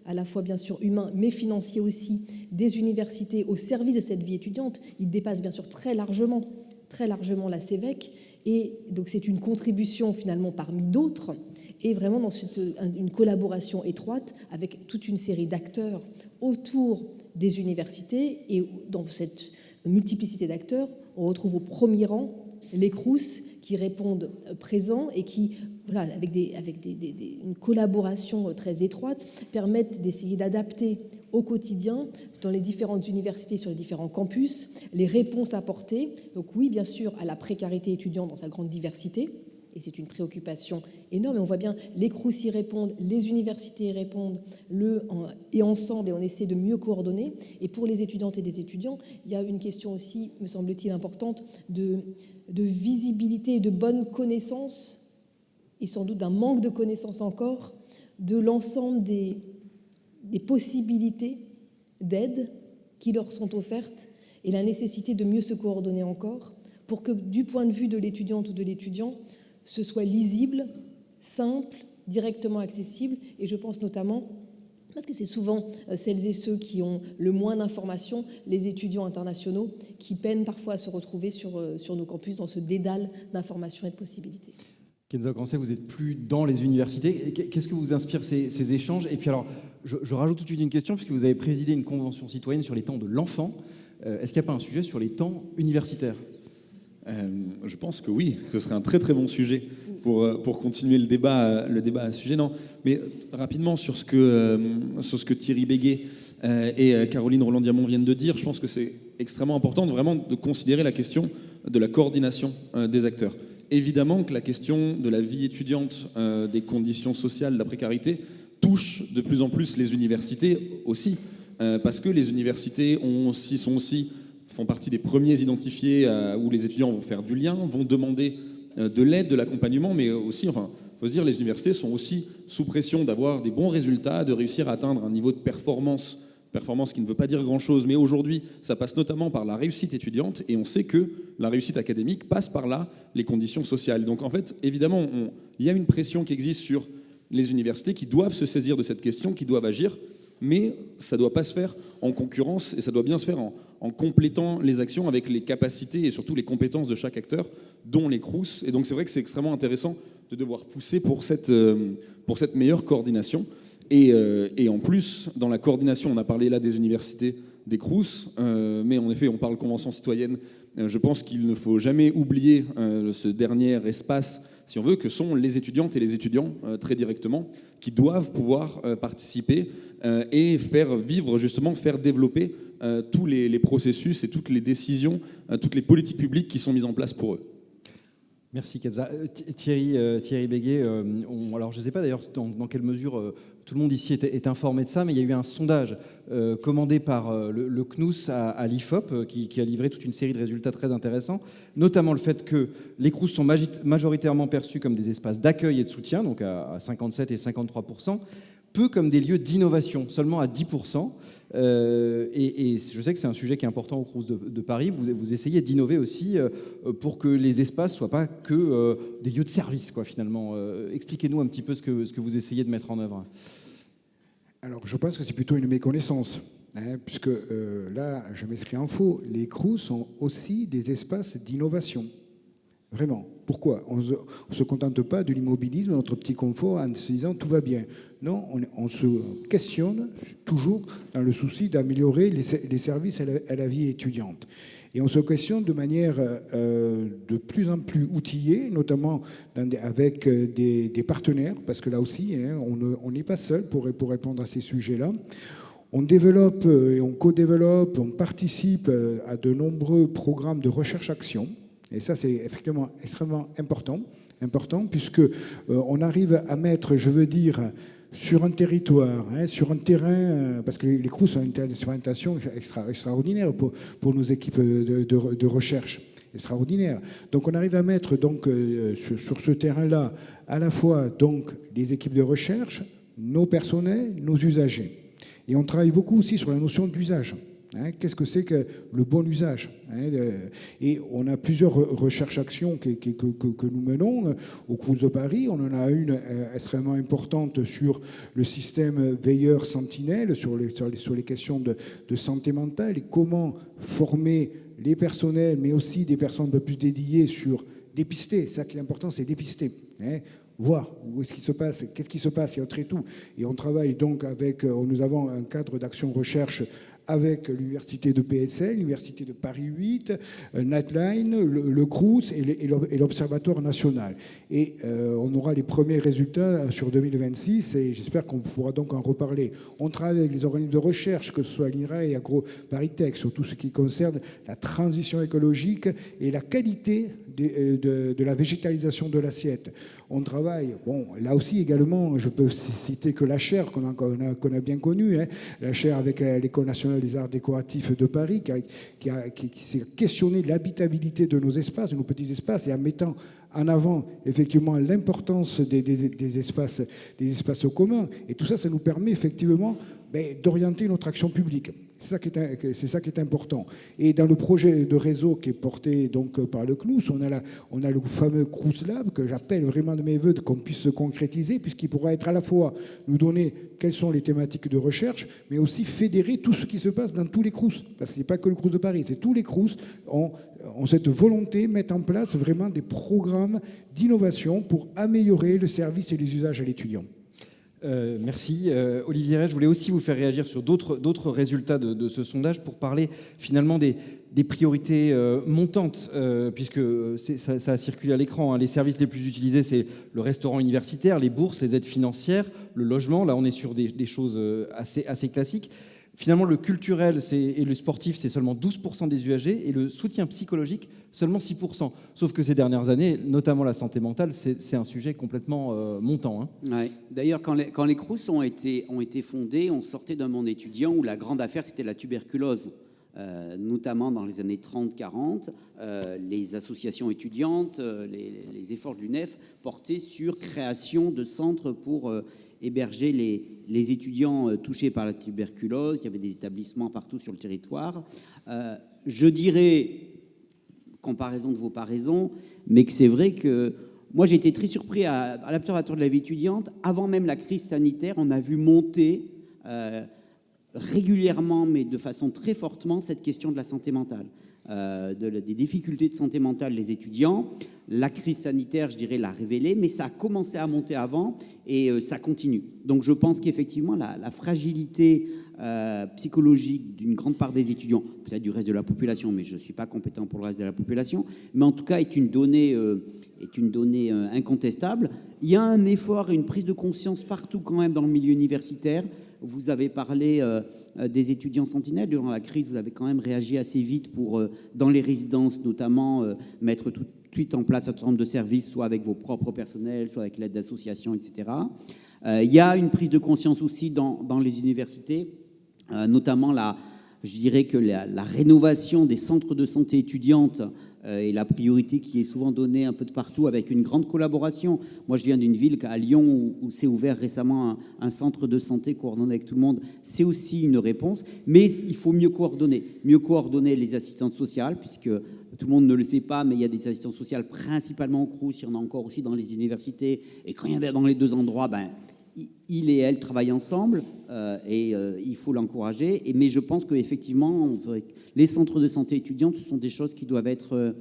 à la fois bien sûr humains, mais financiers aussi, des universités au service de cette vie étudiante, ils dépassent bien sûr très largement la CEVEC. Et donc c'est une contribution finalement parmi d'autres, et vraiment dans une collaboration étroite avec toute une série d'acteurs autour des universités. Et dans cette multiplicité d'acteurs, on retrouve au premier rang les Crous qui répondent présents et qui, voilà, avec une collaboration très étroite, permettent d'essayer d'adapter au quotidien, dans les différentes universités, sur les différents campus, les réponses apportées. Donc oui, bien sûr, à la précarité étudiante dans sa grande diversité, et c'est une préoccupation énorme. Et on voit bien, les Crous y répondent, les universités y répondent, et ensemble, et on essaie de mieux coordonner. Et pour les étudiantes et les étudiants, il y a une question aussi, me semble-t-il, importante de visibilité et de bonne connaissance, et sans doute d'un manque de connaissance encore, de l'ensemble des possibilités d'aide qui leur sont offertes, et la nécessité de mieux se coordonner encore pour que, du point de vue de l'étudiante ou de l'étudiant, ce soit lisible, simple, directement accessible. Et je pense notamment, parce que c'est souvent celles et ceux qui ont le moins d'informations, les étudiants internationaux, qui peinent parfois à se retrouver sur nos campus dans ce dédale d'informations et de possibilités. Kenza Ocansé, vous n'êtes plus dans les universités. Qu'est-ce que vous inspire ces échanges? Et puis alors, je rajoute tout de suite une question, puisque vous avez présidé une convention citoyenne sur les temps de l'enfant. Est-ce qu'il n'y a pas un sujet sur les temps universitaires? Je pense que oui, ce serait un très très bon sujet pour continuer le débat à ce sujet. Non, mais rapidement sur ce que Thierry Béguet et Caroline Roland-Diamant viennent de dire, je pense que c'est extrêmement important vraiment de considérer la question de la coordination des acteurs. Évidemment que la question de la vie étudiante, des conditions sociales, de la précarité, touche de plus en plus les universités aussi, parce que les universités font partie des premiers identifiés où les étudiants vont faire du lien, vont demander de l'aide, de l'accompagnement, mais aussi, il faut se dire, les universités sont aussi sous pression d'avoir des bons résultats, de réussir à atteindre un niveau de performance qui ne veut pas dire grand-chose, mais aujourd'hui, ça passe notamment par la réussite étudiante, et on sait que la réussite académique passe par là les conditions sociales. Donc en fait, évidemment, il y a une pression qui existe sur les universités qui doivent se saisir de cette question, qui doivent agir, mais ça ne doit pas se faire en concurrence, et ça doit bien se faire en complétant les actions avec les capacités et surtout les compétences de chaque acteur, dont les Crous. Et donc c'est vrai que c'est extrêmement intéressant de devoir pousser pour cette meilleure coordination. Et en plus, dans la coordination, on a parlé là des universités, des Crous, mais en effet, on parle convention citoyenne. Je pense qu'il ne faut jamais oublier ce dernier espace, si on veut, que sont les étudiantes et les étudiants, très directement, qui doivent pouvoir participer et faire vivre, justement, faire développer tous les processus et toutes les décisions, toutes les politiques publiques qui sont mises en place pour eux. Merci Kenza. Thierry Béguet, alors je ne sais pas d'ailleurs dans quelle mesure tout le monde ici est informé de ça, mais il y a eu un sondage commandé par le CNUS à l'IFOP qui a livré toute une série de résultats très intéressants, notamment le fait que les Crous sont majoritairement perçus comme des espaces d'accueil et de soutien, donc à 57 et 53%, peu comme des lieux d'innovation, seulement à 10%. Et je sais que c'est un sujet qui est important au Crous de Paris. Vous essayez d'innover aussi pour que les espaces ne soient pas que des lieux de service, quoi, finalement. Expliquez-nous un petit peu ce que vous essayez de mettre en œuvre. Alors, je pense que c'est plutôt une méconnaissance, puisque là, je m'inscris en faux. Les Crous sont aussi des espaces d'innovation, vraiment. Pourquoi on ne se contente pas de l'immobilisme, notre petit confort, en se disant tout va bien. Non, on se questionne toujours dans le souci d'améliorer les services à la vie étudiante. Et on se questionne de manière de plus en plus outillée, notamment avec des partenaires, parce que là aussi, hein, on n'est pas seul pour répondre à ces sujets-là. On développe et on co-développe, on participe à de nombreux programmes de recherche-action. Et ça, c'est effectivement extrêmement important puisque on arrive à mettre, je veux dire, sur un territoire, hein, sur un terrain, parce que les Crous ont une expérimentation extraordinaire pour nos équipes de recherche. Extraordinaire. Donc on arrive à mettre donc, sur ce terrain-là à la fois donc, les équipes de recherche, nos personnels, nos usagers. Et on travaille beaucoup aussi sur la notion d'usage. Hein, qu'est-ce que c'est que le bon usage, hein, et on a plusieurs recherches-actions que nous menons au Crous de Paris. On en a une extrêmement importante sur le système veilleur sentinelle, sur les questions de santé mentale et comment former les personnels, mais aussi des personnes un peu plus dédiées sur dépister. Ça qui est important, c'est dépister. Hein, voir où est-ce qu'il se passe, qu'est-ce qui se passe et autre et tout. Et on travaille donc avec, nous avons un cadre d'action recherche avec l'université de PSL, l'université de Paris 8, Nightline, le Crous et l'Observatoire national. Et on aura les premiers résultats sur 2026 et j'espère qu'on pourra donc en reparler. On travaille avec les organismes de recherche, que ce soit l'INRA et AgroParisTech, sur tout ce qui concerne la transition écologique et la qualité de la végétalisation de l'assiette. On travaille, bon, là aussi également, je peux citer que la chaire qu'on a bien connue, hein, la chaire avec l'École nationale des arts décoratifs de Paris, qui s'est questionné l'habitabilité de nos espaces, de nos petits espaces, et en mettant en avant effectivement l'importance des espaces communs. Et tout ça, ça nous permet effectivement d'orienter notre action publique. C'est ça qui est important. Et dans le projet de réseau qui est porté donc par le CNUS, on a le fameux Crous Lab que j'appelle vraiment de mes voeux qu'on puisse se concrétiser, puisqu'il pourra être à la fois nous donner quelles sont les thématiques de recherche, mais aussi fédérer tout ce qui se passe dans tous les Crous. Parce que ce n'est pas que le Crous de Paris, c'est tous les Crous ont cette volonté, mettre en place vraiment des programmes d'innovation pour améliorer le service et les usages à l'étudiant. Merci. Olivier Rey, je voulais aussi vous faire réagir sur d'autres résultats de ce sondage pour parler finalement des priorités montantes, puisque ça a circulé à l'écran. Hein. Les services les plus utilisés, c'est le restaurant universitaire, les bourses, les aides financières, le logement. Là, on est sur des choses assez classiques. Finalement, le culturel et le sportif, c'est seulement 12% des usagers, et le soutien psychologique, seulement 6%. Sauf que ces dernières années, notamment la santé mentale, c'est un sujet complètement montant. Hein. Ouais. D'ailleurs, quand les Crous ont été fondés, on sortait d'un monde étudiant où la grande affaire, c'était la tuberculose. Notamment dans les années 30-40, les associations étudiantes, les efforts de l'UNEF portaient sur création de centres pour héberger les étudiants touchés par la tuberculose. Il y avait des établissements partout sur le territoire. Je dirais, comparaison de vos paraisons, mais que c'est vrai que moi j'ai été très surpris à l'Observatoire de la vie étudiante. Avant même la crise sanitaire, on a vu monter régulièrement, mais de façon très fortement, cette question de la santé mentale, des difficultés de santé mentale des étudiants. La crise sanitaire, je dirais, l'a révélé, mais ça a commencé à monter avant et ça continue. Donc je pense qu'effectivement, la fragilité psychologique d'une grande part des étudiants, peut-être du reste de la population, mais je ne suis pas compétent pour le reste de la population, mais en tout cas est une donnée incontestable. Il y a un effort et une prise de conscience partout quand même dans le milieu universitaire. Vous avez parlé des étudiants sentinelles. Durant la crise, vous avez quand même réagi assez vite pour, dans les résidences notamment, mettre tout de suite en place un certain nombre de services, soit avec vos propres personnels, soit avec l'aide d'associations, etc. Il y a une prise de conscience aussi dans les universités, notamment je dirais que la rénovation des centres de santé étudiantes et la priorité qui est souvent donnée un peu de partout avec une grande collaboration. Moi, je viens d'une ville à Lyon où s'est ouvert récemment un centre de santé coordonné avec tout le monde. C'est aussi une réponse, mais il faut mieux coordonner les assistantes sociales, puisque tout le monde ne le sait pas, mais il y a des assistantes sociales principalement au Crous, il y en a encore aussi dans les universités, et quand il y en a dans les deux endroits, il et elle travaillent ensemble et il faut l'encourager. Mais je pense qu'effectivement, les centres de santé étudiantes, ce sont des choses qui doivent être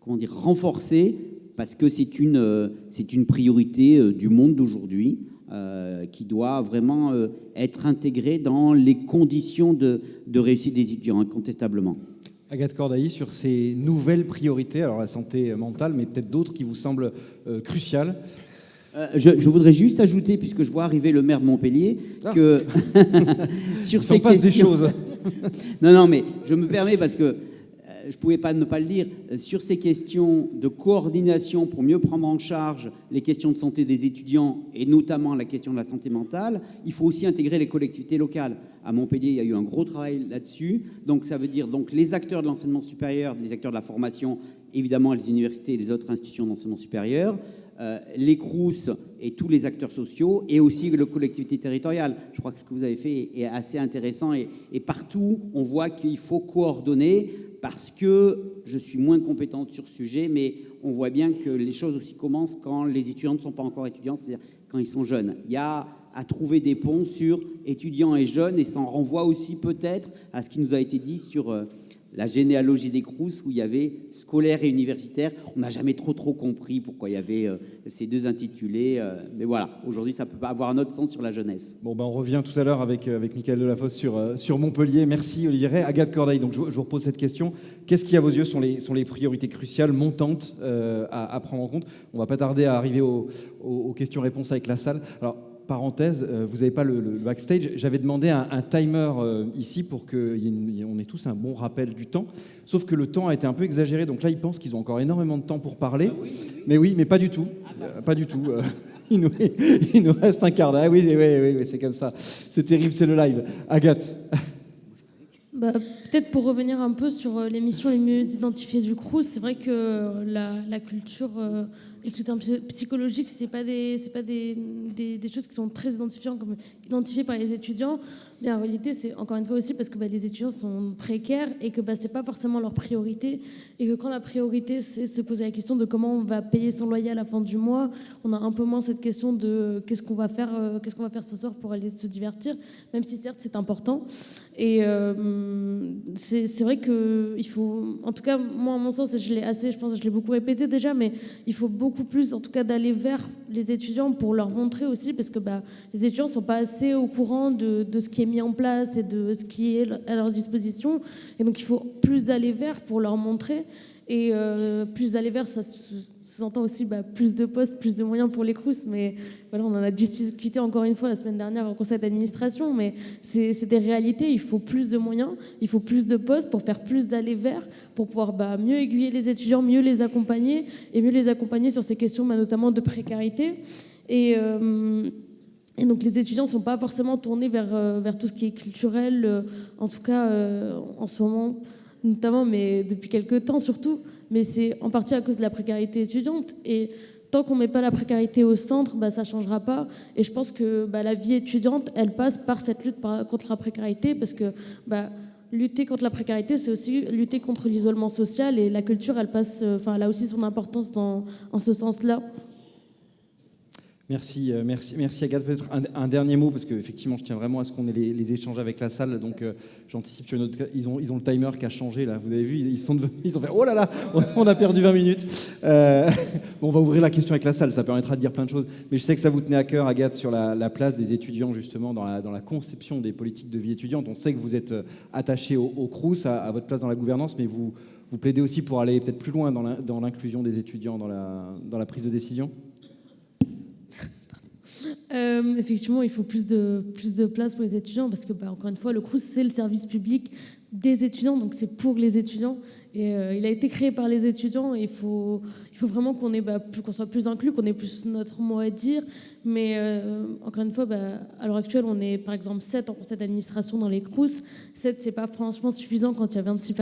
renforcées parce que c'est une priorité du monde d'aujourd'hui qui doit vraiment être intégrée dans les conditions de réussite des étudiants, incontestablement. Agathe Cordailly, sur ces nouvelles priorités, alors la santé mentale, mais peut-être d'autres qui vous semblent cruciales. Je voudrais juste ajouter, puisque je vois arriver le maire de Montpellier, que sur ces questions... des choses. Non, mais je me permets parce que je ne pouvais pas ne pas le dire. Sur ces questions de coordination pour mieux prendre en charge les questions de santé des étudiants et notamment la question de la santé mentale, il faut aussi intégrer les collectivités locales. À Montpellier, il y a eu un gros travail là-dessus. Donc ça veut dire donc les acteurs de l'enseignement supérieur, les acteurs de la formation, évidemment les universités et les autres institutions d'enseignement supérieur, les CROUS et tous les acteurs sociaux, et aussi les collectivités territoriales. Je crois que ce que vous avez fait est assez intéressant, et partout, on voit qu'il faut coordonner, parce que je suis moins compétente sur ce sujet, mais on voit bien que les choses aussi commencent quand les étudiants ne sont pas encore étudiants, c'est-à-dire quand ils sont jeunes. Il y a à trouver des ponts sur étudiants et jeunes, et ça en renvoie aussi peut-être à ce qui nous a été dit sur la généalogie des CROUS, où il y avait scolaire et universitaire. On n'a jamais trop compris pourquoi il y avait ces deux intitulés. Mais voilà, aujourd'hui, ça peut avoir un autre sens sur la jeunesse. Bon, on revient tout à l'heure avec Mickaël Delafosse sur Montpellier. Merci Olivier Ray. Agathe Cordailly, donc je vous repose cette question. Qu'est-ce qui, à vos yeux, sont les priorités cruciales, montantes à prendre en compte? On ne va pas tarder à arriver aux questions-réponses avec la salle. Alors, parenthèse, vous n'avez pas le backstage. J'avais demandé un timer ici pour qu'on ait tous un bon rappel du temps. Sauf que le temps a été un peu exagéré. Donc là, ils pensent qu'ils ont encore énormément de temps pour parler. Mais pas du tout. Pas du tout. Il nous reste un quart d'heure. Ah oui, c'est comme ça. C'est terrible, c'est le live. Agathe. Peut-être pour revenir un peu sur les missions les mieux identifiées du Crous, c'est vrai que la culture et le soutien psychologique, c'est pas des choses qui sont très identifiées par les étudiants. Mais en réalité, c'est encore une fois aussi parce que les étudiants sont précaires et que c'est pas forcément leur priorité, et que quand la priorité c'est se poser la question de comment on va payer son loyer à la fin du mois, on a un peu moins cette question de qu'est-ce qu'on va faire ce soir pour aller se divertir, même si certes c'est important. Et c'est vrai que il faut, en tout cas moi à mon sens, et je pense que je l'ai beaucoup répété déjà, mais il faut beaucoup plus en tout cas d'aller vers les étudiants pour leur montrer aussi, parce que les étudiants sont pas assez au courant de ce qui est mis en place et de ce qui est à leur disposition, et donc il faut plus d'aller vers pour leur montrer. Et plus d'aller vers, ça s'entend aussi plus de postes, plus de moyens pour les CROUS. Mais voilà, on en a discuté encore une fois la semaine dernière au conseil d'administration. Mais c'est des réalités. Il faut plus de moyens, il faut plus de postes pour faire plus d'aller vers, pour pouvoir mieux aiguiller les étudiants, mieux les accompagner, et mieux les accompagner sur ces questions notamment de précarité. Et donc les étudiants ne sont pas forcément tournés vers tout ce qui est culturel, en tout cas en ce moment notamment, mais depuis quelques temps surtout, mais c'est en partie à cause de la précarité étudiante, et tant qu'on ne met pas la précarité au centre, ça ne changera pas. Et je pense que la vie étudiante, elle passe par cette lutte contre la précarité, parce que lutter contre la précarité, c'est aussi lutter contre l'isolement social, et la culture, elle a aussi son importance en ce sens-là. Merci Agathe. Peut-être un dernier mot, parce qu'effectivement, je tiens vraiment à ce qu'on ait les échanges avec la salle. Donc, j'anticipe sur une autre. Ils ont le timer qui a changé, là. Vous avez vu, ils ont fait oh là là, on a perdu 20 minutes. On va ouvrir la question avec la salle, ça permettra de dire plein de choses. Mais je sais que ça vous tenait à cœur, Agathe, sur la place des étudiants, justement, dans la conception des politiques de vie étudiante. On sait que vous êtes attaché au Crous, à votre place dans la gouvernance, mais vous plaidez aussi pour aller peut-être plus loin dans l'inclusion des étudiants dans la prise de décision. Effectivement, il faut plus de place pour les étudiants, parce que encore une fois, le Crous, c'est le service public des étudiants, donc c'est pour les étudiants, et il a été créé par les étudiants, et il faut vraiment qu'on soit plus inclus, qu'on ait plus notre mot à dire. Mais encore une fois, à l'heure actuelle, on est par exemple 7 en conseil d'administration dans les Crous. 7, c'est pas franchement suffisant quand il y a 26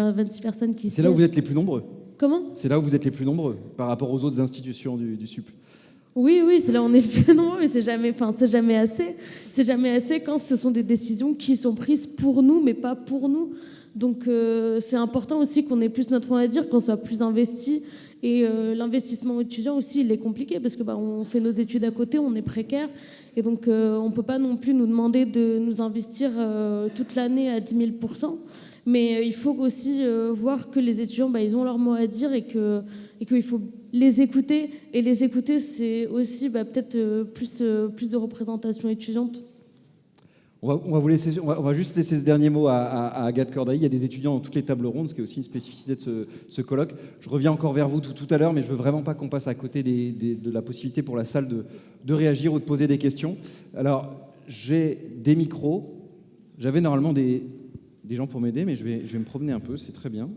personnes qui siègent. C'est là où vous êtes les plus nombreux. Comment ? C'est là où vous êtes les plus nombreux par rapport aux autres institutions du SUP. Oui, c'est là où on est le plus nombreux, mais c'est jamais assez. C'est jamais assez quand ce sont des décisions qui sont prises pour nous, mais pas pour nous. Donc c'est important aussi qu'on ait plus notre mot à dire, qu'on soit plus investi. Et l'investissement étudiant aussi, il est compliqué, parce que on fait nos études à côté, on est précaire. Et donc on ne peut pas non plus nous demander de nous investir toute l'année à 10 000 %. Mais il faut aussi voir que les étudiants, ils ont leur mot à dire et qu'il faut les écouter. Et les écouter, c'est aussi peut-être plus de représentation étudiante. On va juste laisser ce dernier mot à Agathe Cordailly. Il y a des étudiants dans toutes les tables rondes, ce qui est aussi une spécificité de ce colloque. Je reviens encore vers vous tout à l'heure, mais je ne veux vraiment pas qu'on passe à côté de la possibilité pour la salle de réagir ou de poser des questions. Alors, j'ai des micros. J'avais normalement des gens pour m'aider, mais je vais me promener un peu, c'est très bien.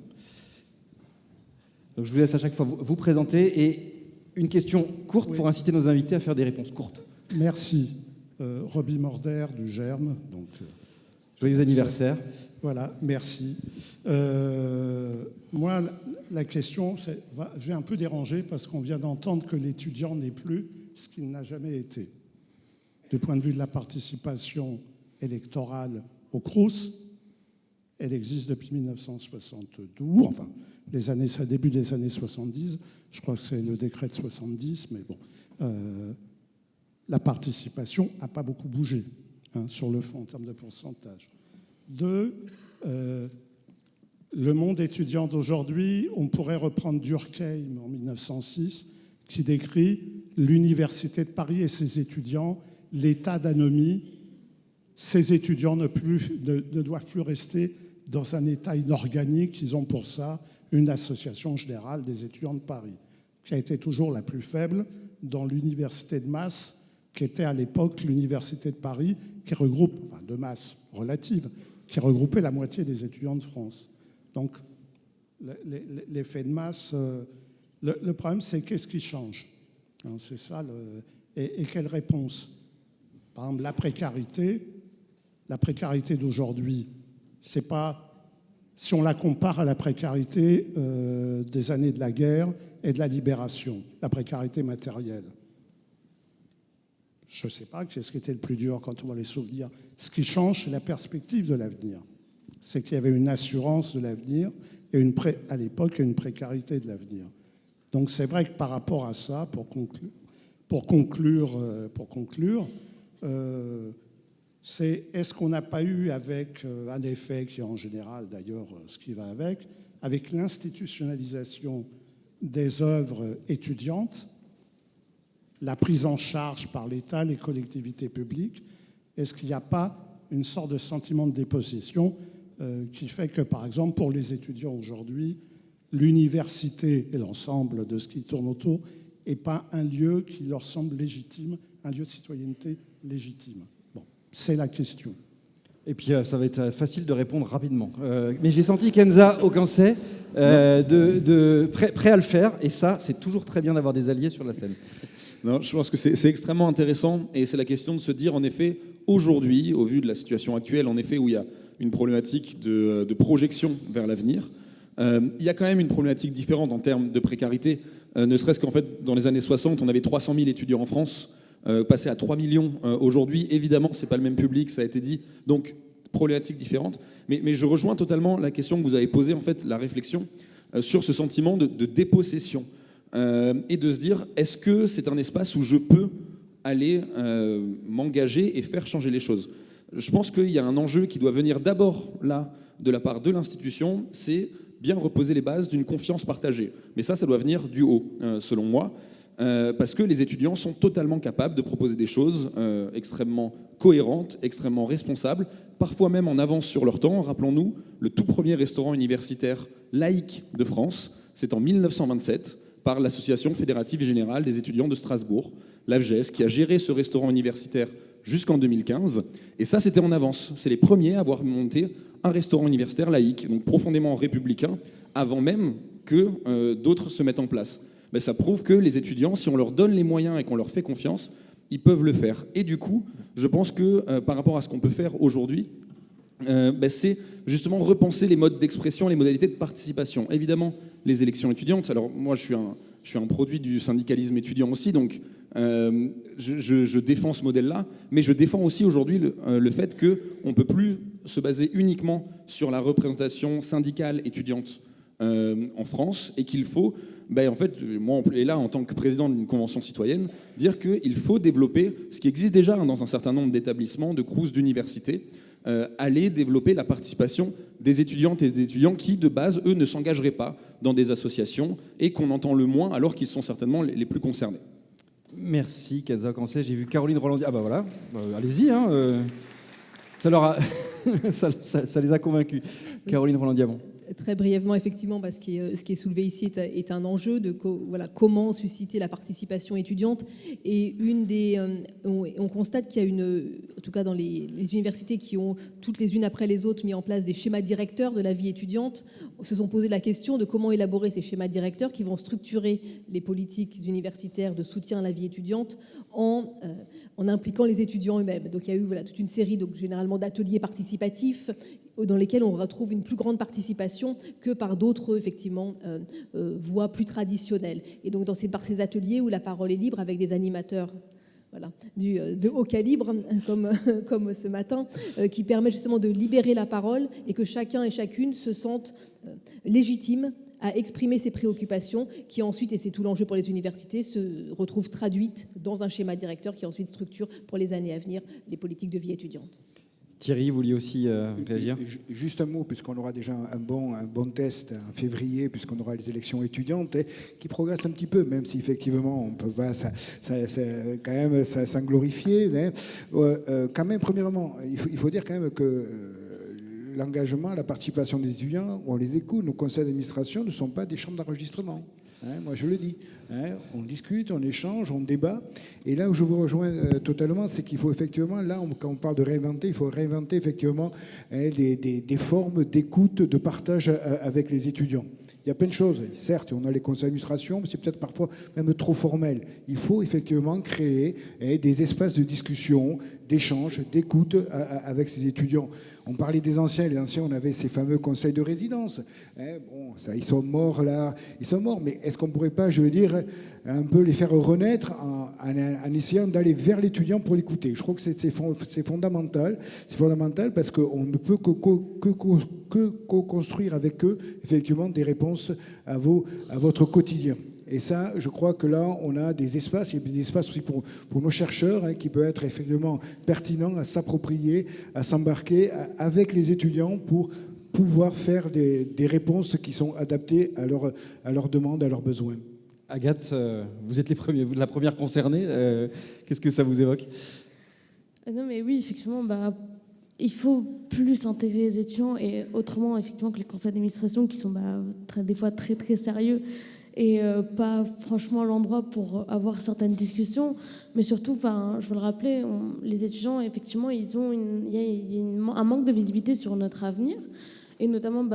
Donc je vous laisse à chaque fois vous présenter. Et une question courte pour inciter nos invités à faire des réponses courtes. Merci. Roby Morder du Germe. Donc, joyeux anniversaire. Voilà, merci. Moi, la question, j'ai un peu dérangé parce qu'on vient d'entendre que l'étudiant n'est plus ce qu'il n'a jamais été. Du point de vue de la participation électorale au Crous, elle existe depuis 1972, enfin, début des années 70, je crois que c'est le décret de 70, mais bon. La participation n'a pas beaucoup bougé sur le fond en termes de pourcentage. Deux, le monde étudiant d'aujourd'hui, on pourrait reprendre Durkheim en 1906, qui décrit l'Université de Paris et ses étudiants, l'état d'anomie. Ces étudiants ne doivent plus rester dans un état inorganique. Ils ont pour ça une association générale des étudiants de Paris, qui a été toujours la plus faible dans l'université de masse, qui était à l'époque l'Université de Paris, qui regroupe, enfin de masse relative, qui regroupait la moitié des étudiants de France. Donc, l'effet de masse, le problème, c'est qu'est-ce qui change? C'est ça, et quelle réponse? Par exemple, la précarité d'aujourd'hui, c'est pas, si on la compare à la précarité des années de la guerre et de la libération, la précarité matérielle. Je ne sais pas qu'est-ce qui était le plus dur quand on voit les souvenirs. Ce qui change, c'est la perspective de l'avenir. C'est qu'il y avait une assurance de l'avenir et à l'époque une précarité de l'avenir. Donc c'est vrai que par rapport à ça, pour conclure, c'est est-ce qu'on n'a pas eu avec un effet qui est en général d'ailleurs ce qui va avec l'institutionnalisation des œuvres étudiantes, la prise en charge par l'État, les collectivités publiques, est-ce qu'il n'y a pas une sorte de sentiment de dépossession qui fait que, par exemple, pour les étudiants aujourd'hui, l'université et l'ensemble de ce qui tourne autour n'est pas un lieu qui leur semble légitime, un lieu de citoyenneté légitime? Bon, c'est la question. Et puis ça va être facile de répondre rapidement. Mais j'ai senti Kenza Okansé prêt à le faire, et ça, c'est toujours très bien d'avoir des alliés sur la scène. Non, je pense que c'est extrêmement intéressant, et c'est la question de se dire, en effet, aujourd'hui, au vu de la situation actuelle, en effet, où il y a une problématique de projection vers l'avenir, il y a quand même une problématique différente en termes de précarité, ne serait-ce qu'en fait, dans les années 60, on avait 300 000 étudiants en France, passé à 3 millions aujourd'hui. Évidemment, ce n'est pas le même public, ça a été dit, donc problématique différente. Mais je rejoins totalement la question que vous avez posée, en fait, la réflexion sur ce sentiment de dépossession. Et de se dire, est-ce que c'est un espace où je peux aller m'engager et faire changer les choses? Je pense qu'il y a un enjeu qui doit venir d'abord là, de la part de l'institution, c'est bien reposer les bases d'une confiance partagée. Mais ça doit venir du haut, selon moi, parce que les étudiants sont totalement capables de proposer des choses extrêmement cohérentes, extrêmement responsables, parfois même en avance sur leur temps. Rappelons-nous, le tout premier restaurant universitaire laïque de France, c'est en 1927, par l'Association fédérative générale des étudiants de Strasbourg, l'AFGES, qui a géré ce restaurant universitaire jusqu'en 2015. Et ça, c'était en avance. C'est les premiers à avoir monté un restaurant universitaire laïque, donc profondément républicain, avant même que d'autres se mettent en place. Ben, ça prouve que les étudiants, si on leur donne les moyens et qu'on leur fait confiance, ils peuvent le faire. Et du coup, je pense que par rapport à ce qu'on peut faire aujourd'hui, c'est justement repenser les modes d'expression, les modalités de participation. Évidemment, les élections étudiantes. Alors moi, je suis un produit du syndicalisme étudiant aussi, donc je défends ce modèle-là, mais je défends aussi aujourd'hui le fait qu'on ne peut plus se baser uniquement sur la représentation syndicale étudiante en France, et qu'il faut, en fait, moi, et là, en tant que président d'une convention citoyenne, dire qu'il faut développer ce qui existe déjà dans un certain nombre d'établissements, de crous, d'universités, aller développer la participation des étudiantes et des étudiants qui, de base, eux, ne s'engageraient pas dans des associations et qu'on entend le moins alors qu'ils sont certainement les plus concernés. Merci Kenza Cancet. J'ai vu Caroline Rolandia. Ah bah voilà, allez-y. Hein, ça, leur a ça les a convaincus. Caroline Rolandiamont. Très brièvement, effectivement, ce qui est soulevé ici est un enjeu de comment susciter la participation étudiante. Et on constate qu'il y a en tout cas dans les universités qui ont toutes les unes après les autres mis en place des schémas directeurs de la vie étudiante, se sont posé la question de comment élaborer ces schémas directeurs qui vont structurer les politiques universitaires de soutien à la vie étudiante en impliquant les étudiants eux-mêmes. Donc il y a eu toute une série généralement d'ateliers participatifs dans lesquels on retrouve une plus grande participation que par d'autres, effectivement, voies plus traditionnelles. Et donc, par ces ateliers où la parole est libre avec des animateurs de haut calibre, comme ce matin, qui permet justement de libérer la parole et que chacun et chacune se sentent légitimes à exprimer ses préoccupations qui ensuite, et c'est tout l'enjeu pour les universités, se retrouvent traduites dans un schéma directeur qui ensuite structure pour les années à venir les politiques de vie étudiante. Thierry, vous vouliez aussi réagir ? Juste un mot, puisqu'on aura déjà un bon test en février, puisqu'on aura les élections étudiantes, qui progressent un petit peu, même si effectivement on peut pas quand même s'en glorifier. Quand même, premièrement, il faut dire quand même que l'engagement, la participation des étudiants, on les écoute. Nos conseils d'administration ne sont pas des chambres d'enregistrement. Moi, je le dis. On discute, on échange, on débat. Et là où je vous rejoins totalement, c'est qu'il faut effectivement, là, quand on parle de réinventer, il faut réinventer effectivement des formes d'écoute, de partage avec les étudiants. Il y a plein de choses. Certes, on a les conseils d'administration, mais c'est peut-être parfois même trop formel. Il faut effectivement créer des espaces de discussion, d'échange, d'écoute avec ces étudiants. On parlait des anciens. Les anciens, on avait ces fameux conseils de résidence. Bon, ça, ils sont morts là. Ils sont morts. Mais est-ce qu'on ne pourrait pas, je veux dire, un peu les faire renaître en essayant d'aller vers l'étudiant pour l'écouter ? Je crois que c'est fondamental. C'est fondamental parce qu'on ne peut que co-construire avec eux, effectivement, des réponses à votre quotidien. Et ça, je crois que là, on a des espaces, il y a des espaces aussi pour nos chercheurs qui peuvent être effectivement pertinents à s'approprier, à s'embarquer avec les étudiants pour pouvoir faire des réponses qui sont adaptées à leurs demandes, à leurs besoins. Agathe, vous êtes la première concernée. Qu'est-ce que ça vous évoque ? Non, mais oui, effectivement, il faut plus intégrer les étudiants et autrement, effectivement, que les conseils d'administration qui sont des fois très, très sérieux et pas franchement l'endroit pour avoir certaines discussions. Mais surtout, je veux le rappeler, les étudiants, effectivement, il y a un manque de visibilité sur notre avenir. Et notamment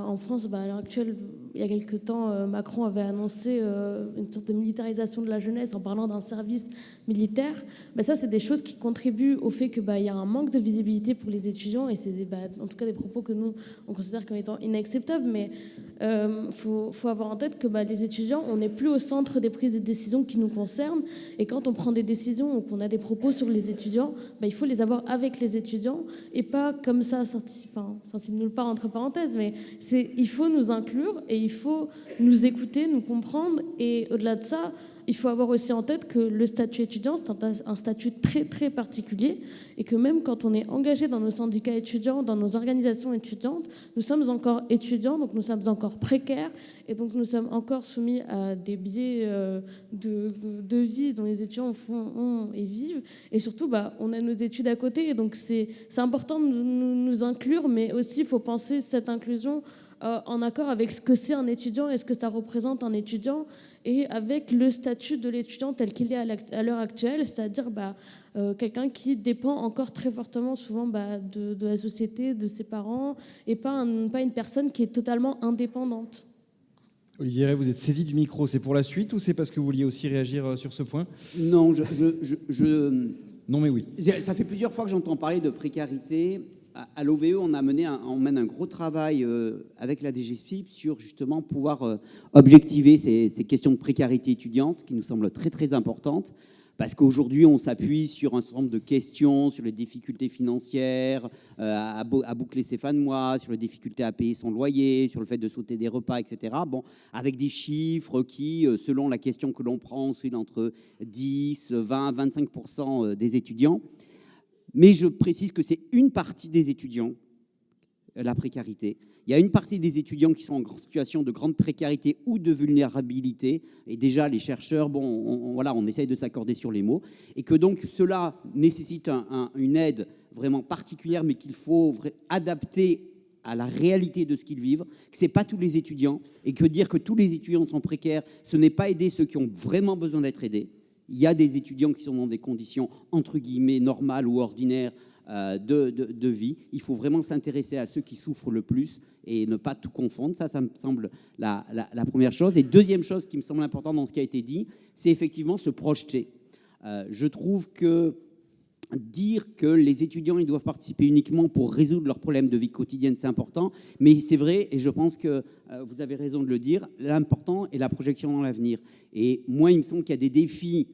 en France, à l'heure actuelle, il y a quelques temps, Macron avait annoncé une sorte de militarisation de la jeunesse en parlant d'un service militaire. Ça, c'est des choses qui contribuent au fait qu'il y a un manque de visibilité pour les étudiants. Et c'est en tout cas des propos que nous, on considère comme étant inacceptables. Mais faut avoir en tête que les étudiants, on n'est plus au centre des prises de décisions qui nous concernent. Et quand on prend des décisions ou qu'on a des propos sur les étudiants, il faut les avoir avec les étudiants et pas comme ça, sorti de nulle part entre parenthèses. Mais il faut nous inclure et il faut nous écouter, nous comprendre. Et au-delà de ça, il faut avoir aussi en tête que le statut étudiant, c'est un statut très, très particulier et que même quand on est engagé dans nos syndicats étudiants, dans nos organisations étudiantes, nous sommes encore étudiants, donc nous sommes encore précaires et donc nous sommes encore soumis à des biais de vie dont les étudiants ont et vivent. Et surtout, on a nos études à côté et donc c'est important de nous inclure, mais aussi il faut penser cette inclusion en accord avec ce que c'est un étudiant et ce que ça représente un étudiant et avec le statut de l'étudiant tel qu'il est à l'heure actuelle, c'est-à-dire quelqu'un qui dépend encore très fortement souvent de la société, de ses parents et pas une personne qui est totalement indépendante. Olivier Ray, vous êtes saisi du micro, c'est pour la suite ou c'est parce que vous vouliez aussi réagir sur ce point ? Non, Non mais oui. Ça fait plusieurs fois que j'entends parler de précarité. À l'OVE, on mène un gros travail avec la DGSPIP sur justement pouvoir objectiver ces questions de précarité étudiante qui nous semblent très très importantes parce qu'aujourd'hui on s'appuie sur un certain nombre de questions sur les difficultés financières, à boucler ses fins de mois, sur les difficultés à payer son loyer, sur le fait de sauter des repas, etc. Bon, avec des chiffres qui, selon la question que l'on prend, oscillent entre 10, 20, 25% des étudiants. Mais je précise que c'est une partie des étudiants, la précarité. Il y a une partie des étudiants qui sont en situation de grande précarité ou de vulnérabilité. Et déjà, les chercheurs, on essaye de s'accorder sur les mots. Et que donc, cela nécessite une aide vraiment particulière, mais qu'il faut adapter à la réalité de ce qu'ils vivent, que ce n'est pas tous les étudiants, et que dire que tous les étudiants sont précaires, ce n'est pas aider ceux qui ont vraiment besoin d'être aidés. Il y a des étudiants qui sont dans des conditions, entre guillemets, normales ou ordinaires de vie. Il faut vraiment s'intéresser à ceux qui souffrent le plus et ne pas tout confondre. Ça me semble la première chose. Et deuxième chose qui me semble importante dans ce qui a été dit, c'est effectivement se projeter. Je trouve que dire que les étudiants ils doivent participer uniquement pour résoudre leurs problèmes de vie quotidienne, c'est important, mais c'est vrai, et je pense que vous avez raison de le dire, l'important est la projection dans l'avenir. Et moi, il me semble qu'il y a des défis,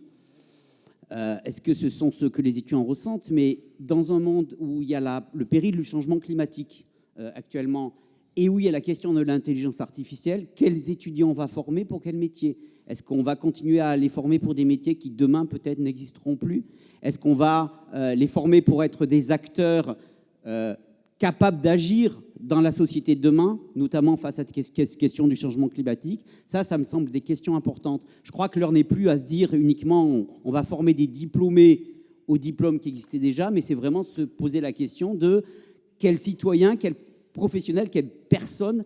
est-ce que ce sont ceux que les étudiants ressentent, mais dans un monde où il y a le péril du changement climatique actuellement, et où il y a la question de l'intelligence artificielle, quels étudiants on va former pour quel métier ? Est-ce qu'on va continuer à les former pour des métiers qui, demain, peut-être n'existeront plus ? Est-ce qu'on va les former pour être des acteurs capables d'agir dans la société de demain, notamment face à cette question du changement climatique ? Ça me semble des questions importantes. Je crois que l'heure n'est plus à se dire uniquement on va former des diplômés aux diplômes qui existaient déjà, mais c'est vraiment se poser la question de quels citoyens, quels professionnels, quelles personnes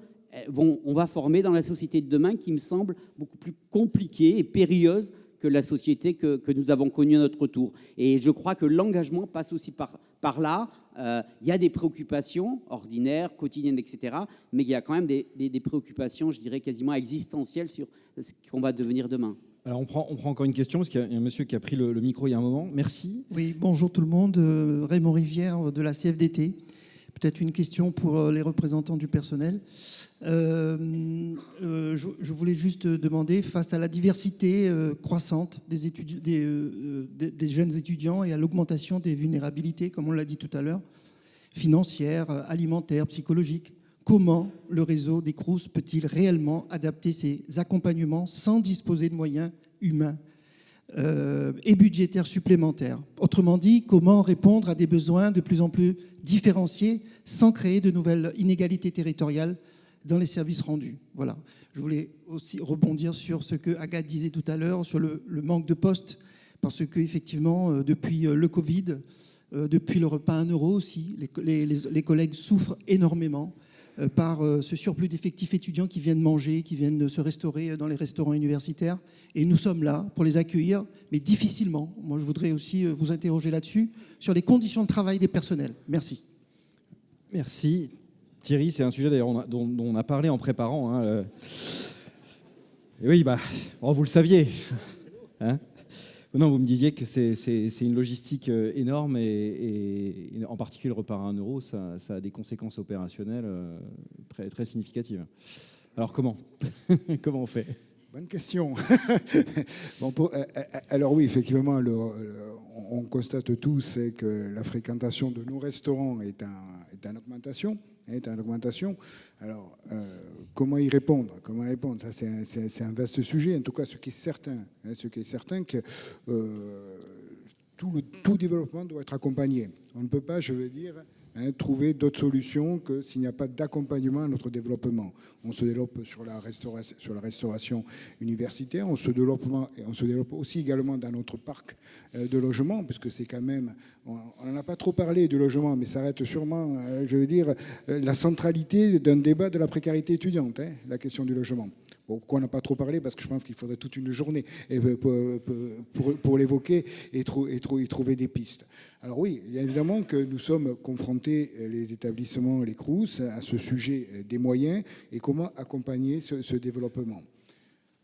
on va former dans la société de demain, qui me semble beaucoup plus compliquée et périlleuse que la société que nous avons connue à notre tour. Et je crois que l'engagement passe aussi par là. Il y a des préoccupations ordinaires, quotidiennes, etc. Mais il y a quand même des préoccupations, je dirais, quasiment existentielles sur ce qu'on va devenir demain. Alors on prend encore une question, parce qu'il y a un monsieur qui a pris le micro il y a un moment. Merci. Oui, bonjour tout le monde. Raymond Rivière de la CFDT. Peut-être une question pour les représentants du personnel. Je voulais juste demander, face à la diversité croissante des jeunes étudiants et à l'augmentation des vulnérabilités, comme on l'a dit tout à l'heure, financières, alimentaires, psychologiques, comment le réseau des Crous peut-il réellement adapter ses accompagnements sans disposer de moyens humains et budgétaires supplémentaires? Autrement dit, comment répondre à des besoins de plus en plus différenciés sans créer de nouvelles inégalités territoriales dans les services rendus? Voilà. Je voulais aussi rebondir sur ce que Agathe disait tout à l'heure, sur le manque de postes, parce qu'effectivement, depuis le Covid, depuis le repas à 1 euro aussi, les collègues souffrent énormément par ce surplus d'effectifs étudiants qui viennent manger, qui viennent se restaurer dans les restaurants universitaires. Et nous sommes là pour les accueillir, mais difficilement. Moi, je voudrais aussi vous interroger là-dessus, sur les conditions de travail des personnels. Merci. Merci. Thierry, c'est un sujet d'ailleurs dont on a parlé en préparant. Hein, Et oui, vous le saviez. Hein, non, vous me disiez que c'est une logistique énorme et en particulier le repas à 1 euro, ça a des conséquences opérationnelles très, très significatives. Alors comment on fait ? Bonne question. Alors oui, effectivement, on constate tous que la fréquentation de nos restaurants est en augmentation. Alors, comment y répondre ? Ça, c'est un vaste sujet. En tout cas, ce qui est certain, que tout développement doit être accompagné. On ne peut pas, trouver d'autres solutions que s'il n'y a pas d'accompagnement à notre développement. On se développe sur la restauration universitaire, on se développe aussi également dans notre parc de logement, puisque c'est quand même, on n'en a pas trop parlé du logement, mais ça reste sûrement, la centralité d'un débat de la précarité étudiante, la question du logement. Pourquoi on n'a pas trop parlé ? Parce que je pense qu'il faudrait toute une journée pour l'évoquer et trouver des pistes. Alors oui, bien évidemment que nous sommes confrontés, les établissements, les Crous, à ce sujet des moyens et comment accompagner ce développement.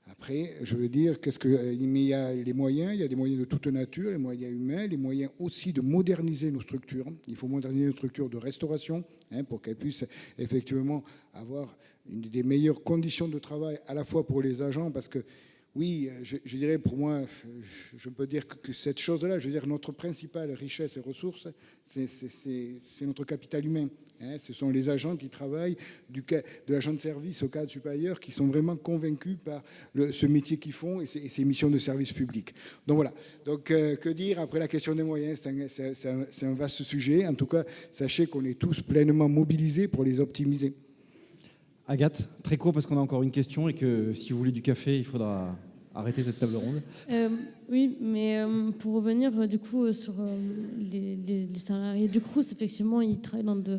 Après, il y a les moyens, il y a des moyens de toute nature, les moyens humains, les moyens aussi de moderniser nos structures. Il faut moderniser nos structures de restauration pour qu'elles puissent effectivement avoir des meilleures conditions de travail à la fois pour les agents, parce que Oui, je dirais pour moi, je peux dire que cette chose-là, je veux dire, notre principale richesse et ressource, c'est notre capital humain. Hein, ce sont les agents qui travaillent de l'agent de service au cadre supérieur qui sont vraiment convaincus par ce métier qu'ils font et ces missions de service public. Donc voilà. Donc que dire après la question des moyens, c'est un vaste sujet. En tout cas, sachez qu'on est tous pleinement mobilisés pour les optimiser. Agathe, très court parce qu'on a encore une question et que si vous voulez du café, il faudra arrêter cette table ronde. Oui, mais pour revenir du coup sur les salariés du Crous, effectivement, ils travaillent dans de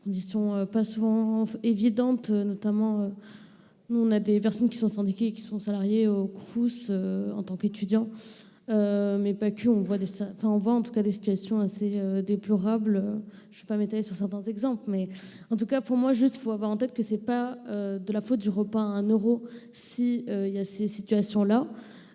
conditions pas souvent évidentes, notamment nous, on a des personnes qui sont syndiquées et qui sont salariées au Crous en tant qu'étudiants. Mais pas que, on voit en tout cas des situations assez déplorables. Je ne vais pas m'étaler sur certains exemples, mais en tout cas pour moi, juste, il faut avoir en tête que c'est pas de la faute du repas à 1 euro si il y a ces situations-là.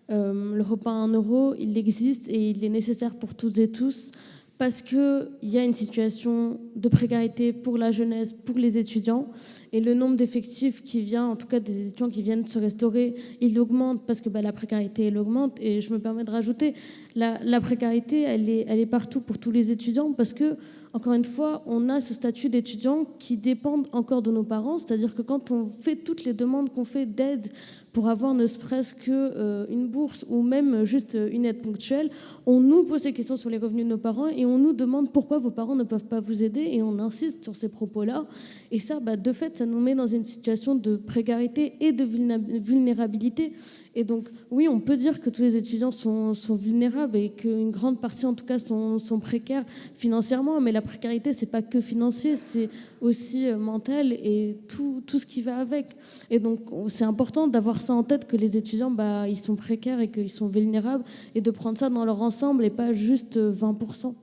Le repas à 1 euro, il existe et il est nécessaire pour toutes et tous parce qu'il y a une situation de précarité pour la jeunesse, pour les étudiants, et le nombre d'effectifs qui vient, en tout cas des étudiants qui viennent se restaurer, il augmente parce que la précarité, elle augmente. Et je me permets de rajouter, la précarité, elle est partout pour tous les étudiants parce que, encore une fois, on a ce statut d'étudiant qui dépend encore de nos parents, c'est-à-dire que quand on fait toutes les demandes qu'on fait d'aide pour avoir ne serait-ce qu'une bourse ou même juste une aide ponctuelle, on nous pose des questions sur les revenus de nos parents et on nous demande pourquoi vos parents ne peuvent pas vous aider et on insiste sur ces propos-là. Et ça, de fait, ça nous met dans une situation de précarité et de vulnérabilité. Et donc, oui, on peut dire que tous les étudiants sont vulnérables et qu'une grande partie, en tout cas, sont précaires financièrement. Mais la précarité, c'est pas que financier, c'est aussi mental et tout ce qui va avec. Et donc, c'est important d'avoir ça en tête, que les étudiants, ils sont précaires et qu'ils sont vulnérables, et de prendre ça dans leur ensemble et pas juste 20%.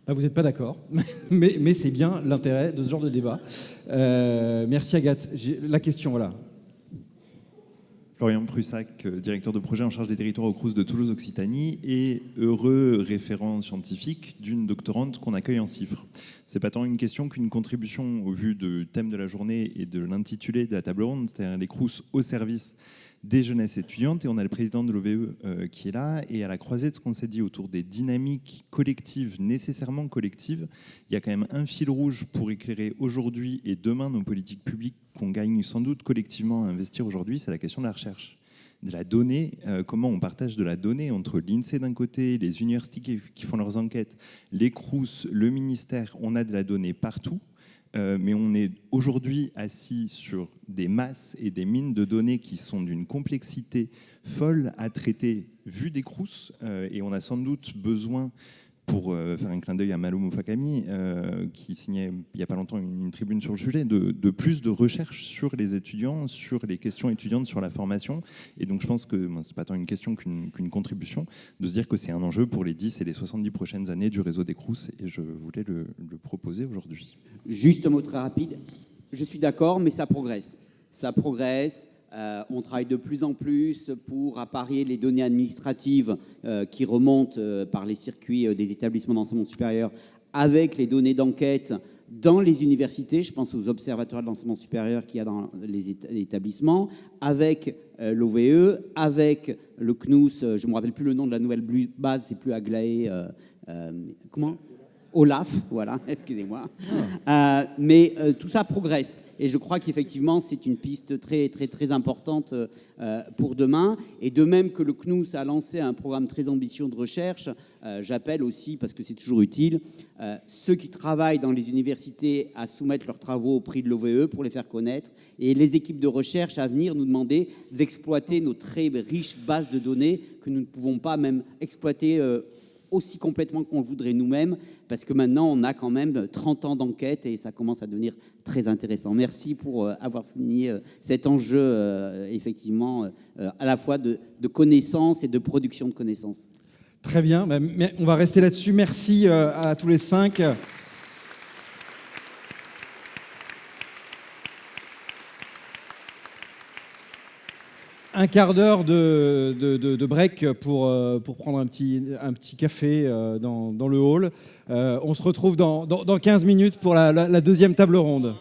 Vous n'êtes pas d'accord, mais c'est bien l'intérêt de ce genre de débat. Merci Agathe. La question, voilà. Florian Prussac, directeur de projet en charge des territoires au Crous de Toulouse-Occitanie et heureux référent scientifique d'une doctorante qu'on accueille en CIFRE. C'est pas tant une question qu'une contribution au vu du thème de la journée et de l'intitulé de la table ronde, c'est-à-dire les Crous au service des jeunesses étudiantes, et on a le président de l'OVE qui est là, et à la croisée de ce qu'on s'est dit autour des dynamiques collectives, nécessairement collectives, il y a quand même un fil rouge pour éclairer aujourd'hui et demain nos politiques publiques qu'on gagne sans doute collectivement à investir aujourd'hui, c'est la question de la recherche, de la donnée, comment on partage de la donnée entre l'INSEE d'un côté, les universités qui font leurs enquêtes, les Crous, le ministère, on a de la donnée partout. Mais on est aujourd'hui assis sur des masses et des mines de données qui sont d'une complexité folle à traiter vu des Crous, et on a sans doute besoin, pour faire un clin d'œil à Malo Moufakami, qui signait il n'y a pas longtemps une tribune sur le sujet, de plus de recherche sur les étudiants, sur les questions étudiantes, sur la formation. Et donc je pense que ce n'est pas tant une question qu'une contribution, de se dire que c'est un enjeu pour les 10 et les 70 prochaines années du réseau des Crous, et je voulais le proposer aujourd'hui. Juste un mot très rapide. Je suis d'accord, mais ça progresse. Ça progresse. On travaille de plus en plus pour apparier les données administratives qui remontent par les circuits des établissements d'enseignement supérieur avec les données d'enquête dans les universités. Je pense aux observatoires de l'enseignement supérieur qu'il y a dans les établissements, avec l'OVE, avec le CNUS. Je ne me rappelle plus le nom de la nouvelle base, c'est plus Aglaé. Comment ? Olaf, voilà, excusez-moi. Mais tout ça progresse. Et je crois qu'effectivement, c'est une piste très, très, très importante pour demain. Et de même que le CNUS a lancé un programme très ambitieux de recherche, j'appelle aussi, parce que c'est toujours utile, ceux qui travaillent dans les universités à soumettre leurs travaux au prix de l'OVE pour les faire connaître, et les équipes de recherche à venir nous demander d'exploiter nos très riches bases de données que nous ne pouvons pas même exploiter aussi complètement qu'on le voudrait nous-mêmes, parce que maintenant, on a quand même 30 ans d'enquête et ça commence à devenir très intéressant. Merci pour avoir souligné cet enjeu, effectivement, à la fois de connaissances et de production de connaissances. Très bien, mais on va rester là-dessus. Merci à tous les 5. Un quart d'heure de break pour prendre un petit café dans le hall. On se retrouve dans 15 minutes pour la deuxième table ronde.